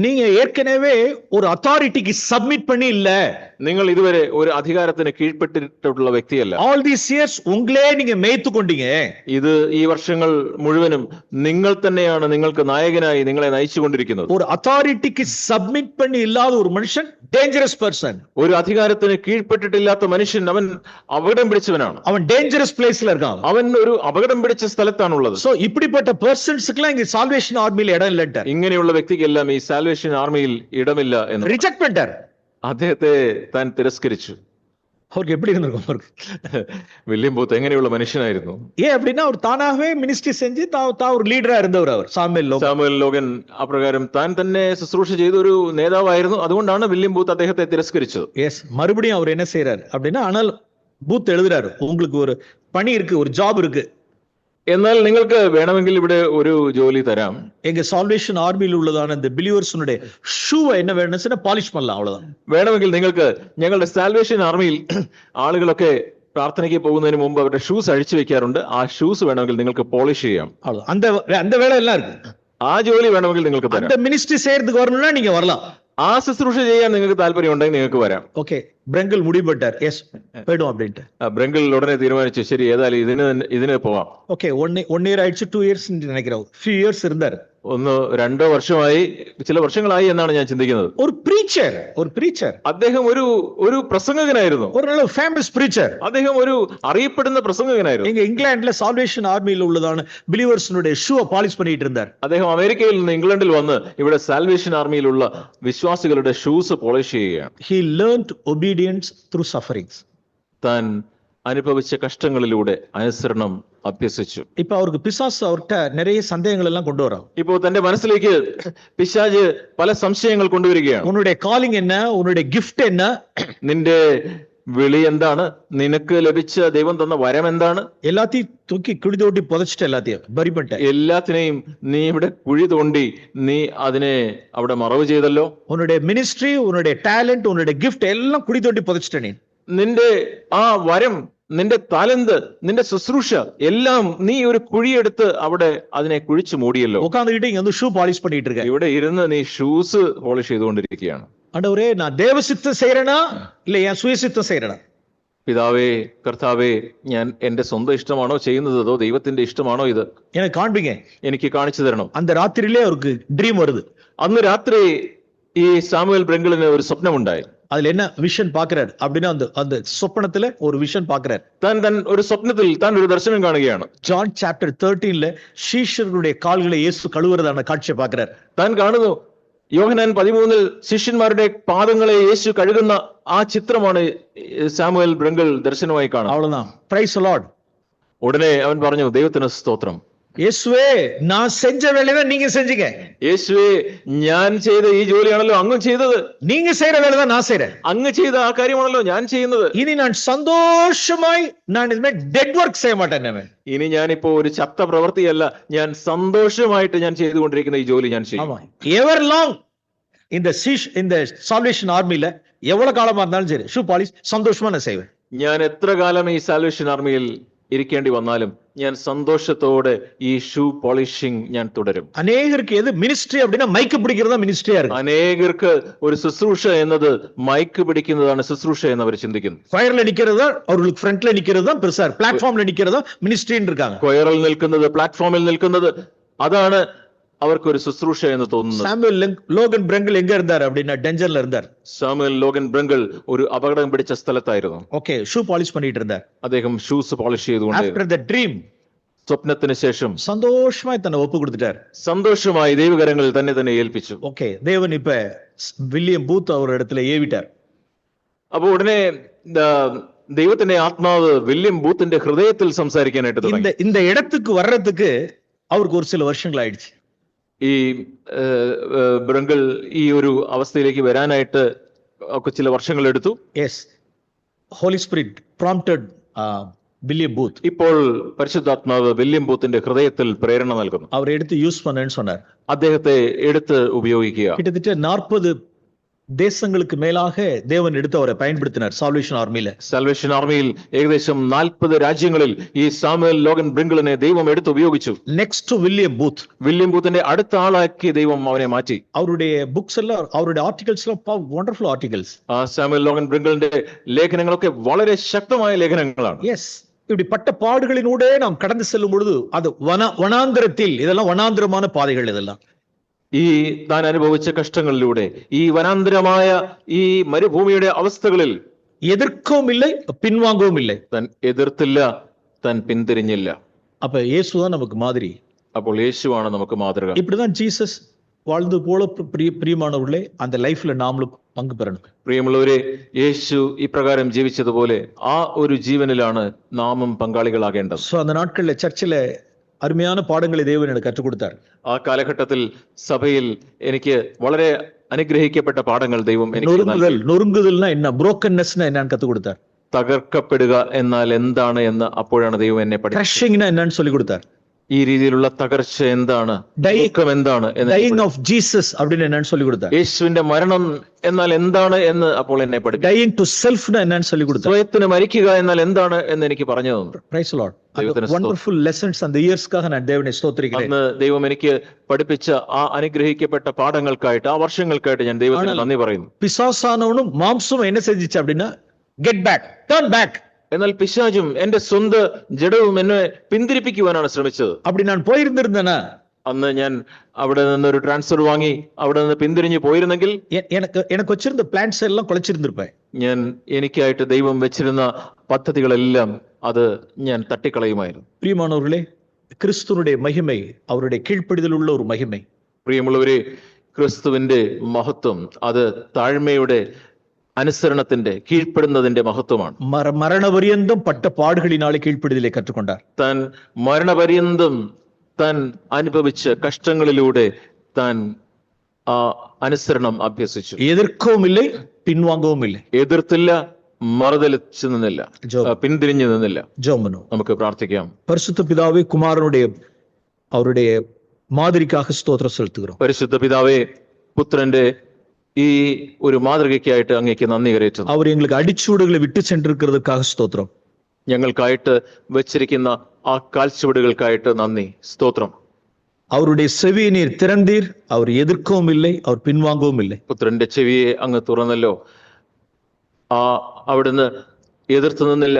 நீங்க ஏற்கனவே ஒரு அத்தாரிட்டிக்கு சப்மிட் பண்ணி இல்ல. നിങ്ങൾ ഇതുവരെ ഒരു അധികാരത്തിന് കീഴ്പ്പെട്ടിട്ടുള്ള വ്യക്തിയല്ല. All these years உங்களே நீங்க மேய்த்து கொண்டீங்க. ഇത് ഈ വർഷങ്ങൾ മുഴുവനും നിങ്ങൾ തന്നെയാണ് നിങ്ങൾക്ക് നായകനായി നിങ്ങളെ നയിച്ചുകൊണ്ടിരിക്കുന്നത്. ஒரு அத்தாரிட்டிக்கு சப்மிட் பண்ணி இல்லாத ஒரு மனுஷன் டேஞ்சரஸ் பர்சன். ഒരു അധികാരത്തിന് കീഴ്പ്പെട്ടിട്ടില്ലാത്ത മനുഷ്യൻ അവൻ അപകടം പിടിച്ചവനാണ്. அவன் டேஞ்சரஸ் பிளேஸ்ல இருக்கான். അവൻ ഒരു അപകടം പിടിച്ച സ്ഥലത്താണുള്ളത്. சோ இப்படிப்பட்ட பர்சன்ஸ்க்குலாம் இங்க சால்வேஷன் ஆர்மில இடம் இல்லன்ட்டார். ഇങ്ങനെയുള്ള വ്യക്തിക്കെല്ലാം ഈ സാൽവേഷൻ ആർമിയിൽ ഇടമില്ല എന്ന് ரிஜெக்ட் பண்ணிட்டார். അദ്ദേഹത്തെ താൻ തിരസ്കരിച്ചു. அவருக்கு எப்படி இருந்திருக்கும் அவருக்கு? വില്യം ബൂത്ത് എങ്ങനെയുള്ള മനുഷ്യനായിരുന്നു? அப்படின்னா அவர் தானாகவே மினிஸ்ட்ரி செஞ்சு ஒரு லீடரா இருந்தவர். அவர் സാമുവൽ ലോഗൻ അപ്രകാരം താൻ തന്നെ ശുശ്രൂഷ ചെയ്ത ഒരു നേതാവായിരുന്നു. അതുകൊണ്ടാണ് വില്യം ബൂത്ത് അദ്ദേഹത്തെ തിരസ്കരിച്ചത്. எஸ் மறுபடியும் அவர் என்ன செய்யறாரு அப்படின்னா, ஆனால் பூத் எழுதுறாரு, உங்களுக்கு ஒரு பணி இருக்கு, ஒரு ஜாப் இருக்கு. എന്നാൽ നിങ്ങൾക്ക് വേണമെങ്കിൽ ഇവിടെ ഒരു ജോലി തരാം. எங்க சால்வேஷன் ஆர்மியில் உள்ளதான இந்த பிலீவர்ஸ்னுடைய ஷூவை என்ன வேணும்னா பாலிஷ் பண்ணலாம், அவ்வளவுதான். വേണമെങ്കിൽ നിങ്ങൾക്ക് ഞങ്ങളുടെ സാൽവേഷൻ ആർമിയിൽ ആളുകളൊക്കെ പ്രാർത്ഥനയ്ക്ക് പോകുന്നതിന് മുമ്പ് അവരുടെ ഷൂസ് അഴിച്ചു വെക്കാറുണ്ട്. ആ ഷൂസ് വേണമെങ്കിൽ നിങ്ങൾക്ക് പോളിഷ് ചെയ്യാം. அவ்வளவுதான். அந்த வேலை எல்லாம் இருக்கு. ആ ജോലി വേണമെങ്കിൽ നിങ്ങൾക്ക് തരാം. அந்த மினிஸ்ட்ரி செய்யறதுக்கு வரணும்னா நீங்க வரலாம். ആ ശുശ്രൂഷ ചെയ്യാൻ നിങ്ങൾക്ക് താല്പര്യം ഉണ്ടെങ്കിൽ നിങ്ങൾക്ക് വരാം. ஓகே, பிரங்கிள் முடிவுபட்டார். எஸ் போய்டும் அப்படின்ட்டு. ബ്രെങ്കിൾ ഉടനെ തീരുമാനിച്ചു, ശരി ഏതായാലും ഇതിന് പോവാം. ஓகே, 1 year ஆயிடுச்சு, 2 years நினைக்கிறேன், few years இருந்தார். 1-2 വർഷമായി, ചില വർഷങ്ങളായി എന്നാണ് ഞാൻ ചിന്തിക്കുന്നത്. ഒരു preacher അദ്ദേഹം ഒരു പ്രസംഗകനായിരുന്നു. ஒரு நல்ல ஃபேமஸ் preacher. അദ്ദേഹം ഒരു അറിയപ്പെടുന്ന പ്രസംഗകനായിരുന്നു. இங்க இங்கிலாந்துல சால்வேஷன் ஆர்மியில் உள்ளதான பிலீவர்ஸ்னுடைய ஷூவை பாலிஷ் பண்ணிட்டு இருந்தார். അദ്ദേഹം അമേരിക്കയിൽ നിന്ന് ഇംഗ്ലണ്ടിൽ വന്ന് ഇവിടെ സാൽവേഷൻ ആർമിയിലുള്ള വിശ്വാസികളുടെ ഷൂസ് പോളിഷ് ചെയ്യുകയാണ്. He learned obedience through sufferings. താൻ അനുഭവിച്ച കഷ്ടങ്ങളിലൂടെ അനുസരണം അഭ്യസിച്ചു. இப்ப அவருக்கு பிசாசு அவர்கிட்ட நிறைய சந்தேகங்கள் எல்லாம் கொண்டு வரான். ഇപ്പോ തന്റെ മനസ്സിലേക്ക് പിശാച് പല സംശയങ്ങൾ കൊണ്ടുവരികയാണ്. உன்னுடைய காலிங் என்ன, உன்னுடைய gift என்ன, നിന്റെ വിളി എന്താണ്, നിനക്ക് ലഭിച്ച ദൈവം തന്ന വരം എന്താണ്, எல்லாத்தையும் தூக்கி குழி தோண்டி புதைச்சிட்டு எல்லாத்தையும் பரி பண்ணிட்ட. എല്ലാത്തിനെയും നീ ഇവിടെ കുഴി തോണ്ടി നീ അതിനെ അവിടെ മറവ് ചെയ്തല്ലോ. உன்னுடைய மினிஸ்ட்ரி, உன்னுடைய ടാലന്റ്, உன்னுடைய gift எல்லாம் குழி தோண்டி புதைச்சிட்ட. നീ നിന്റെ ആ വരം, നിന്റെ താലന്ത്, നിന്റെ ശുശ്രൂഷ എല്ലാം നീ ഒരു കുഴിയെടുത്ത് അവിടെ അതിനെ കുഴിച്ചു മൂടിയല്ലോ. உட்கார்ந்துகிட்டு இங்க வந்து ஷூ பாலிஷ் பண்ணிட்டு இருக்க. ഇവിടെ ഇരുന്ന് നീ ഷൂസ് പോളിഷ് ചെയ്തുകൊണ്ടിരിക്കുകയാണ്. ஆண்டவரே, நான் தேவசித்தம் செய்யறேனா இல்ல என் சுயசித்தம் செய்யறேனா? പിതാവേ, കർത്താവേ, ഞാൻ എന്റെ സ്വന്തം ഇഷ്ടമാണോ ചെയ്യുന്നത്, അതോ ദൈവത്തിന്റെ ഇഷ്ടമാണോ ഇത്? எனக்கு காண்பிங்க. എനിക്ക് കാണിച്ചു തരണം. அந்த ராத்திரியிலே அவருக்கு ட்ரீம் வருது. അന്ന് രാത്രി ഈ സാമുവൽ ബ്രെങ്കിളിന് ഒരു സ്വപ്നമുണ്ടായി. அதுல என்ன விஷன் பாக்குறாரு அப்படின்னா, அந்த சொப்பனத்துல ஒரு விஷன் பாக்குறாரு. താൻ ഒരു സ്വപ്നത്തിൽ താൻ ഒരു ദർശനം കാണുകയാണ്. ஜான் சாப்டர் 13ல ശിഷ്യர்களுடைய കാലുകളെ യേശു കഴുകുന്നതാണ് കാഴ്ച പാக்குறாரு. താൻ കാണുന്നു യോഹന്നാൻ 13 ശിഷ്യന്മാരുടെ പാദങ്ങളെ യേശു കഴുകുന്ന ആ ചിത്രമാണ് സാമുവൽ ബ്രെങ്കിൾ ദർശനമായി കാണുന്നത്. அவ்வளவுதான். Praise the Lord. ഉടനെ അവൻ പറഞ്ഞു, ദൈവത്തിന് സ്തോത്രം. യേശുവേ, நான் செஞ்ச வேலையை நீங்க செஞ்சீங்க. യേശുവേ, ഞാൻ ചെയ്ത ഈ ജോലിയാണല്ലോ അങ്ങ് ചെയ്തത്. நீங்க செய்யற வேலை தான் நான் செய்றேன். അങ്ങ് ചെയ്ത ആ കാര്യമാണല്ലോ ഞാൻ ചെയ്യുന്നത്. இனி நான் சந்தோஷமாய் நான் இதுமே டெட் வர்க் செய்ய மாட்டேன். ഇനി ഞാനിപ്പോ ഒരു ചത്ത പ്രവൃത്തിയല്ല, ഞാൻ സന്തോഷമായിട്ട് ഞാൻ ചെയ്തുകൊണ്ടിരിക്കുന്ന ഈ ജോലി ഞാൻ ചെയ്യും. எவர் லாங் இந்த சால்வேஷன் ஆர்மில எவ்வளவு காலமா இருந்தாலும் சரி, ஷூ பாலிஷ் சந்தோஷமா நான் செய்வேன். ഞാൻ എത്ര കാലം ഈ സാൽവേഷൻ ആർമിയിൽ ഇരിക്കേണ്ടി വന്നാലും ഞാൻ സന്തോഷത്തോടെ ഈ ഷൂ പോളിഷിംഗ് ഞാൻ തുടരും. അനേകർക്ക് ഏത് മിനിസ്ട്രി அப்படினா മൈക്ക് പിടിക്കുന്നതാ മിനിസ്ട്രിയാ ഇருக்கு. അനേകർക്ക് ഒരു ശുശ്രൂഷ എന്നത് മൈക്ക് പിടിക്കുന്നതാണ് ശുശ്രൂഷ എന്ന് അവർ ചിന്തിക്കുന്നു. ഫയറിൽ നിൽക്കുന്നത്, അവർക്ക് ഫ്രണ്ടിൽ നിൽക്കുന്നത് പെരുസാ, പ്ലാറ്റ്ഫോമിൽ നിൽക്കുന്നത് മിനിസ്ട്രിன்னு இருக்காங்க. ഫയറിൽ നിൽക്കുന്നത്, പ്ലാറ്റ്ഫോമിൽ നിൽക്കുന്നത്, അതാണ് അവർക്ക് ഒരു ശുശ്രൂഷ എന്ന് തോന്നുന്നു. സാമുവൽ ലോഗൻ ബ്രെങ്കിൾ എങ്ക இருந்தார் அப்படினா ഡെഞ്ചറിൽ இருந்தார். സാമുവൽ ലോഗൻ ബ്രെങ്കിൾ ഒരു അപകടം പിടിച്ച സ്ഥലത്തായിരുന്നു. ഓക്കേ, ഷൂ പോളിഷ് பண்ணிட்டு இருந்தார். അദ്ദേഹം ഷൂസ് പോളിഷ് ചെയ്തുകൊണ്ട് ആഫ്റ്റർ ദ ഡ്രീം, സ്വപ്നത്തിന് ശേഷം സന്തോഷമായി തന്നെ ഒപ്പ് കൊടുത്തിട്ടാർ. സന്തോഷമായി ദൈവകരങ്ങളിൽ തന്നെ ഏൽപ്പിച്ചു. ഓക്കേ, ദേവൻ ഇപ്പ വില്യം ബൂത്ത് അവരുടെ இடத்துல ഏവിட்டார். അപ്പോൾ ഉടനെ ദൈവത്തിന്റെ ആത്മാവ് വില്യം ബൂത്തിന്റെ ഹൃദയത്തിൽ സംസാരിക്കാനായിട്ട് തുടങ്ങി. இந்த இடத்துக்கு வர்றதுக்கு அவருக்கு ஒரு சில வருஷங்கள் ஆயிடுச்சு. ഈ ബ്രെങ്കിൾ ഈ ഒരു അവസ്ഥയിലേക്ക് വരാനായിട്ട് ഒക്കെ ചില വർഷങ്ങൾ എടുത്തു. Yes, Holy Spirit prompted William Booth. ഇപ്പോൾ പരിശുദ്ധാത്മാവ് വില്യം ബൂത്തിന്റെ ഹൃദയത്തിൽ പ്രേരണ നൽകുന്നു. அவர் எடுத்து யூஸ் பண்ணேன்னு சொன்னார். അദ്ദേഹത്തെ എടുത്ത് ഉപയോഗിക്കുക. கிட்டத்தட்ட 40 தேசங்களுக்கு மேலாக தேவன் எடுத்து அவரை பயன்படுத்தினார் സാൽവേഷൻ ആർമിയില്. സാൽവേഷൻ ആർമിയിൽ ഏകദേശം 40 രാജ്യങ്ങളിൽ ഈ സാമുവൽ ലോഗൻ ബ്രിങ്കിളിനെ ദൈവം എടുത്ത് ഉപയോഗിച്ചു. Next William booth. വില്യം ബൂത്തിന്റെ അടുത്ത ആളാക്കി ദൈവം അവനെ മാറ്റി. അവരുടെ ബുക്സ് എല്ലാം, അവരുടെ ആർട്ടിക്കിൾസ് എല്ലാം വണ്ടർഫുൾ ആർട്ടിക്കിൾസ്. ആ സാമുവൽ ലോഗൻ ബ്രിങ്കിളിന്റെ ലേഖനങ്ങളൊക്കെ വളരെ ശക്തമായ ലേഖനങ്ങളാണ്. യെസ്. இப்படிப்பட்ட பாடுகளினூடே நாம் கடந்து செல்லும் பொழுது அது வனாந்திரத்தில், இதெல்லாம் வனாந்திரமான பாதைகள் இதெல்லாம். ഈ താൻ അനുഭവിച്ച കഷ്ടങ്ങളിലൂടെ ഈ വനാന്തരമായ ഈ മരുഭൂമിയുടെ അവസ്ഥകളിൽ എതിർക്കവും ഇല്ല, പിൻവാങ്ങവും ഇല്ല. താൻ എതിർത്തില്ല, താൻ പിന്തിരിഞ്ഞില്ല. അപ്പൊ യേശുதான் നമുക്ക് மாதிரி. അപ്പോൾ യേശുവാണ് നമുക്ക് മാതൃക. இப்படிதான் ஜீசஸ் வாழ்ந்து போல പ്രിയമാனവர்களே அந்த லைஃப்ல நாமளும் പങ്കു பெறணும். പ്രിയമുള്ളവരെ, യേശു ഇപ്രകാരം ജീവിച്ചതുപോലെ ആ ഒരു ജീവനിലാണ് നാമും പങ്കാളികളാകേണ്ടത്. സോ அந்த நாட்கள்ல சர்ச்சில் അരുമயான പാഠങ്ങളെ ദൈവം എനിക്ക് കற்றுக் കൊടുത്താർ. ആ കാലഘട്ടത്തിൽ സഭയിൽ എനിക്ക് വളരെ അനുഗ്രഹിക്കപ്പെട്ട പാഠങ്ങൾ ദൈവം നൊറുങ്ങുതൽനാ എന്നാ, ബ്രോക്കൻനെസ്നാ എന്നാണ് കற்றுக் കൊടുത്താർ. തകർക്കപ്പെടുക എന്നാൽ എന്താണ് എന്ന് അപ്പോഴാണ് ദൈവം എന്നെ പഠിപ്പിച്ചത്. ക്രഷിംഗ്നാ എന്നാണ് ചൊല്ലി കൊടുത്താർ. ഈ രീതിയിലുള്ള തകർച്ച എന്താണ്, ദുഃഖം എന്താണ്, ഡൈയിങ് ഓഫ് ജീസസ് அப்படின்னு എന്നാണ് ചൊല്ലി കൊടുത്താർ. യേശുവിന്റെ മരണം എന്നാൽ എന്താണ് എന്ന് അപ്പോൾ എന്നെ പഠിപ്പിച്ചു. ഡൈയിങ് ടു സെൽഫ് എന്നാണ് ചൊല്ലി കൊടുത്താർ. സ്വയത്തിന് മരിക്കുക എന്നാൽ എന്താണ് എന്ന് എനിക്ക് പറഞ്ഞു തന്നു. Praise the Lord. Wonderful lessons and ഇയേഴ്സ്ക്കാக ഞാൻ ദൈവനെ സ്തോത്രിக்கிறேன். അന്ന് ദൈവം എനിക്ക് പഠിപ്പിച്ച ആ അനുഗ്രഹിക്കപ്പെട്ട പാഠങ്ങൾക്കായിട്ട്, ആ വർഷങ്ങൾക്കായിട്ട് ഞാൻ ദൈവത്തിന് നന്ദി പറയുന്നു. പിശാസാനവനും മാംസവും എന്നെ സെഞ്ചിച്ചു அப்படினா ഗെറ്റ് ബാക്ക്, ടേൺ ബാക്ക്. എന്നാൽ പിശാചും എന്റെ സ്വന്തം ജഡവും എന്നെ പിന്തിരിപ്പിക്കുവാനാണ് ശ്രമിച്ചത്. அப்படி நான் போயிருந்திருந்தேனா, അന്ന് ഞാൻ അവിടെ നിന്ന് ഒരു ട്രാൻസ്ഫർ വാങ്ങി അവിടെ നിന്ന് പിന്തിരിഞ്ഞു പോയിരുന്നെങ്കിൽ எனக்கு வச்சிருந்த பிளான்ஸ் எல்லாம் குலைச்சிருந்திருப்பேன். ഞാൻ എനിക്കായിട്ട് ദൈവം വെച്ചിരുന്ന പദ്ധതികളെല്ലാം അത് ഞാൻ തട്ടിക്കളയുമായിരുന്നു. പ്രിയമാനവர்களே, ക്രിസ്തുവിന്റെ മഹിമ അവരുടെ കീഴ്പ്പെടുതലുള്ള ഒരു മഹിമ. പ്രിയമുള്ളവരെ, ക്രിസ്തുവിന്റെ മഹത്വം അത് താഴ്മയുടെ, അനുസരണത്തിന്റെ, കീഴ്പ്പെടുന്നതിന്റെ മഹത്വമാണ്. മരണപര്യന്തം പട്ട പാടുകളിനാലെ കീഴ്പ്പെടുതലെ കற்றுകൊണ്ടാർ. താൻ മരണപര്യന്തം താൻ അനുഭവിച്ച കഷ്ടങ്ങളിലൂടെ താൻ ആ അനുസരണം അഭ്യസിച്ചു. എതിർക്കവുമില്ല, പിൻവാങ്ങവുമില്ല. എതിർത്തില്ല, മറുതലിച്ചു നിന്നില്ല, പിന്തിരിഞ്ഞു നിന്നില്ല. ജോമനു. നമുക്ക് പ്രാർത്ഥിക്കാം. പരിശുദ്ധ പിതാവേ, കുമാരനുடைய അവരുടെ മാതൃകയ്ക്കാக സ്തോത്രം செலுத்துகிறோம். പരിശുദ്ധ പിതാവേ, പുത്രന്റെ ഈ ഒരു മാതൃകയ്ക്കായിട്ട് അങ്ങേക്ക് നന്ദി കരയറ്റുന്നു. അവർ ഞങ്ങൾക്ക് അടിച്ചുവടുകളെ വിട്ടു ചെന്നിരിക്കുന്നതിற்காக സ്തോത്രം. ഞങ്ങൾക്കായിട്ട് വെച്ചിരിക്കുന്ന ആ കാൽച്ചുവടുകൾക്കായിട്ട് നന്ദി, സ്തോത്രം. അവരുടെ ചെവിയെ നീർ തിരന്തീർ. അവർ എതിർക്കവും ഇല്ല, അവർ പിൻവാങ്ങവും ഇല്ല. പുത്രന്റെ ചെവിയെ അങ്ങ് തുറന്നല്ലോ. അവിടുന്ന് എതിർത്ത് നിന്നില്ല,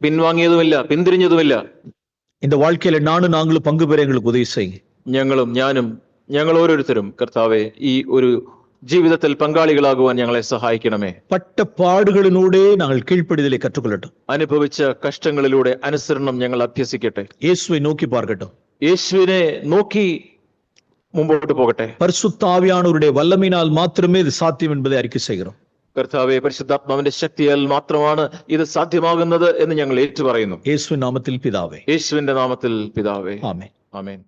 പിൻവാങ്ങിയതുമില്ല, പിന്തിരിഞ്ഞതുമില്ല. இந்த வாழ்க்கையில நாங்களும் பங்கு பெற எங்களுக்கு உதவி செய்யுங்க. ഞങ്ങൾ ഓരോരുത്തരും കർത്താവെ ഈ ഒരു ജീവിതത്തിൽ പങ്കാളികളാകുവാൻ ഞങ്ങളെ സഹായിക്കണമേ. പട്ട പാടുകളിലൂടെ ഞങ്ങൾ കീഴ്പ്പെടുതലെ കற்றுകൊള്ളട്ടെ. അനുഭവിച്ച കഷ്ടങ്ങളിലൂടെ അനുസരണം ഞങ്ങൾ അഭ്യസിക്കട്ടെ. യേശുവെ നോക്കി പാർക്കട്ടെ. യേശുവിനെ നോക്കി മുമ്പോട്ട് പോകട്ടെ. പരിശുദ്ധ ആവിയാനവരുടെ വല്ലമയിനാൽ മാത്രമേ ഇത് സാധ്യം என்பதை അറിക്കை செய்கிறோம். കർത്താവെ, പരിശുദ്ധാത്മാവിന്റെ ശക്തിയാൽ മാത്രമാണ് ഇത് സാധ്യമാകുന്നത് എന്ന് ഞങ്ങൾ ഏറ്റുപറയുന്നു. യേശുവിൻ നാമത്തിൽ പിതാവേ. യേശുവിന്റെ നാമത്തിൽ പിതാവേ. ആമേൻ. ആമേൻ.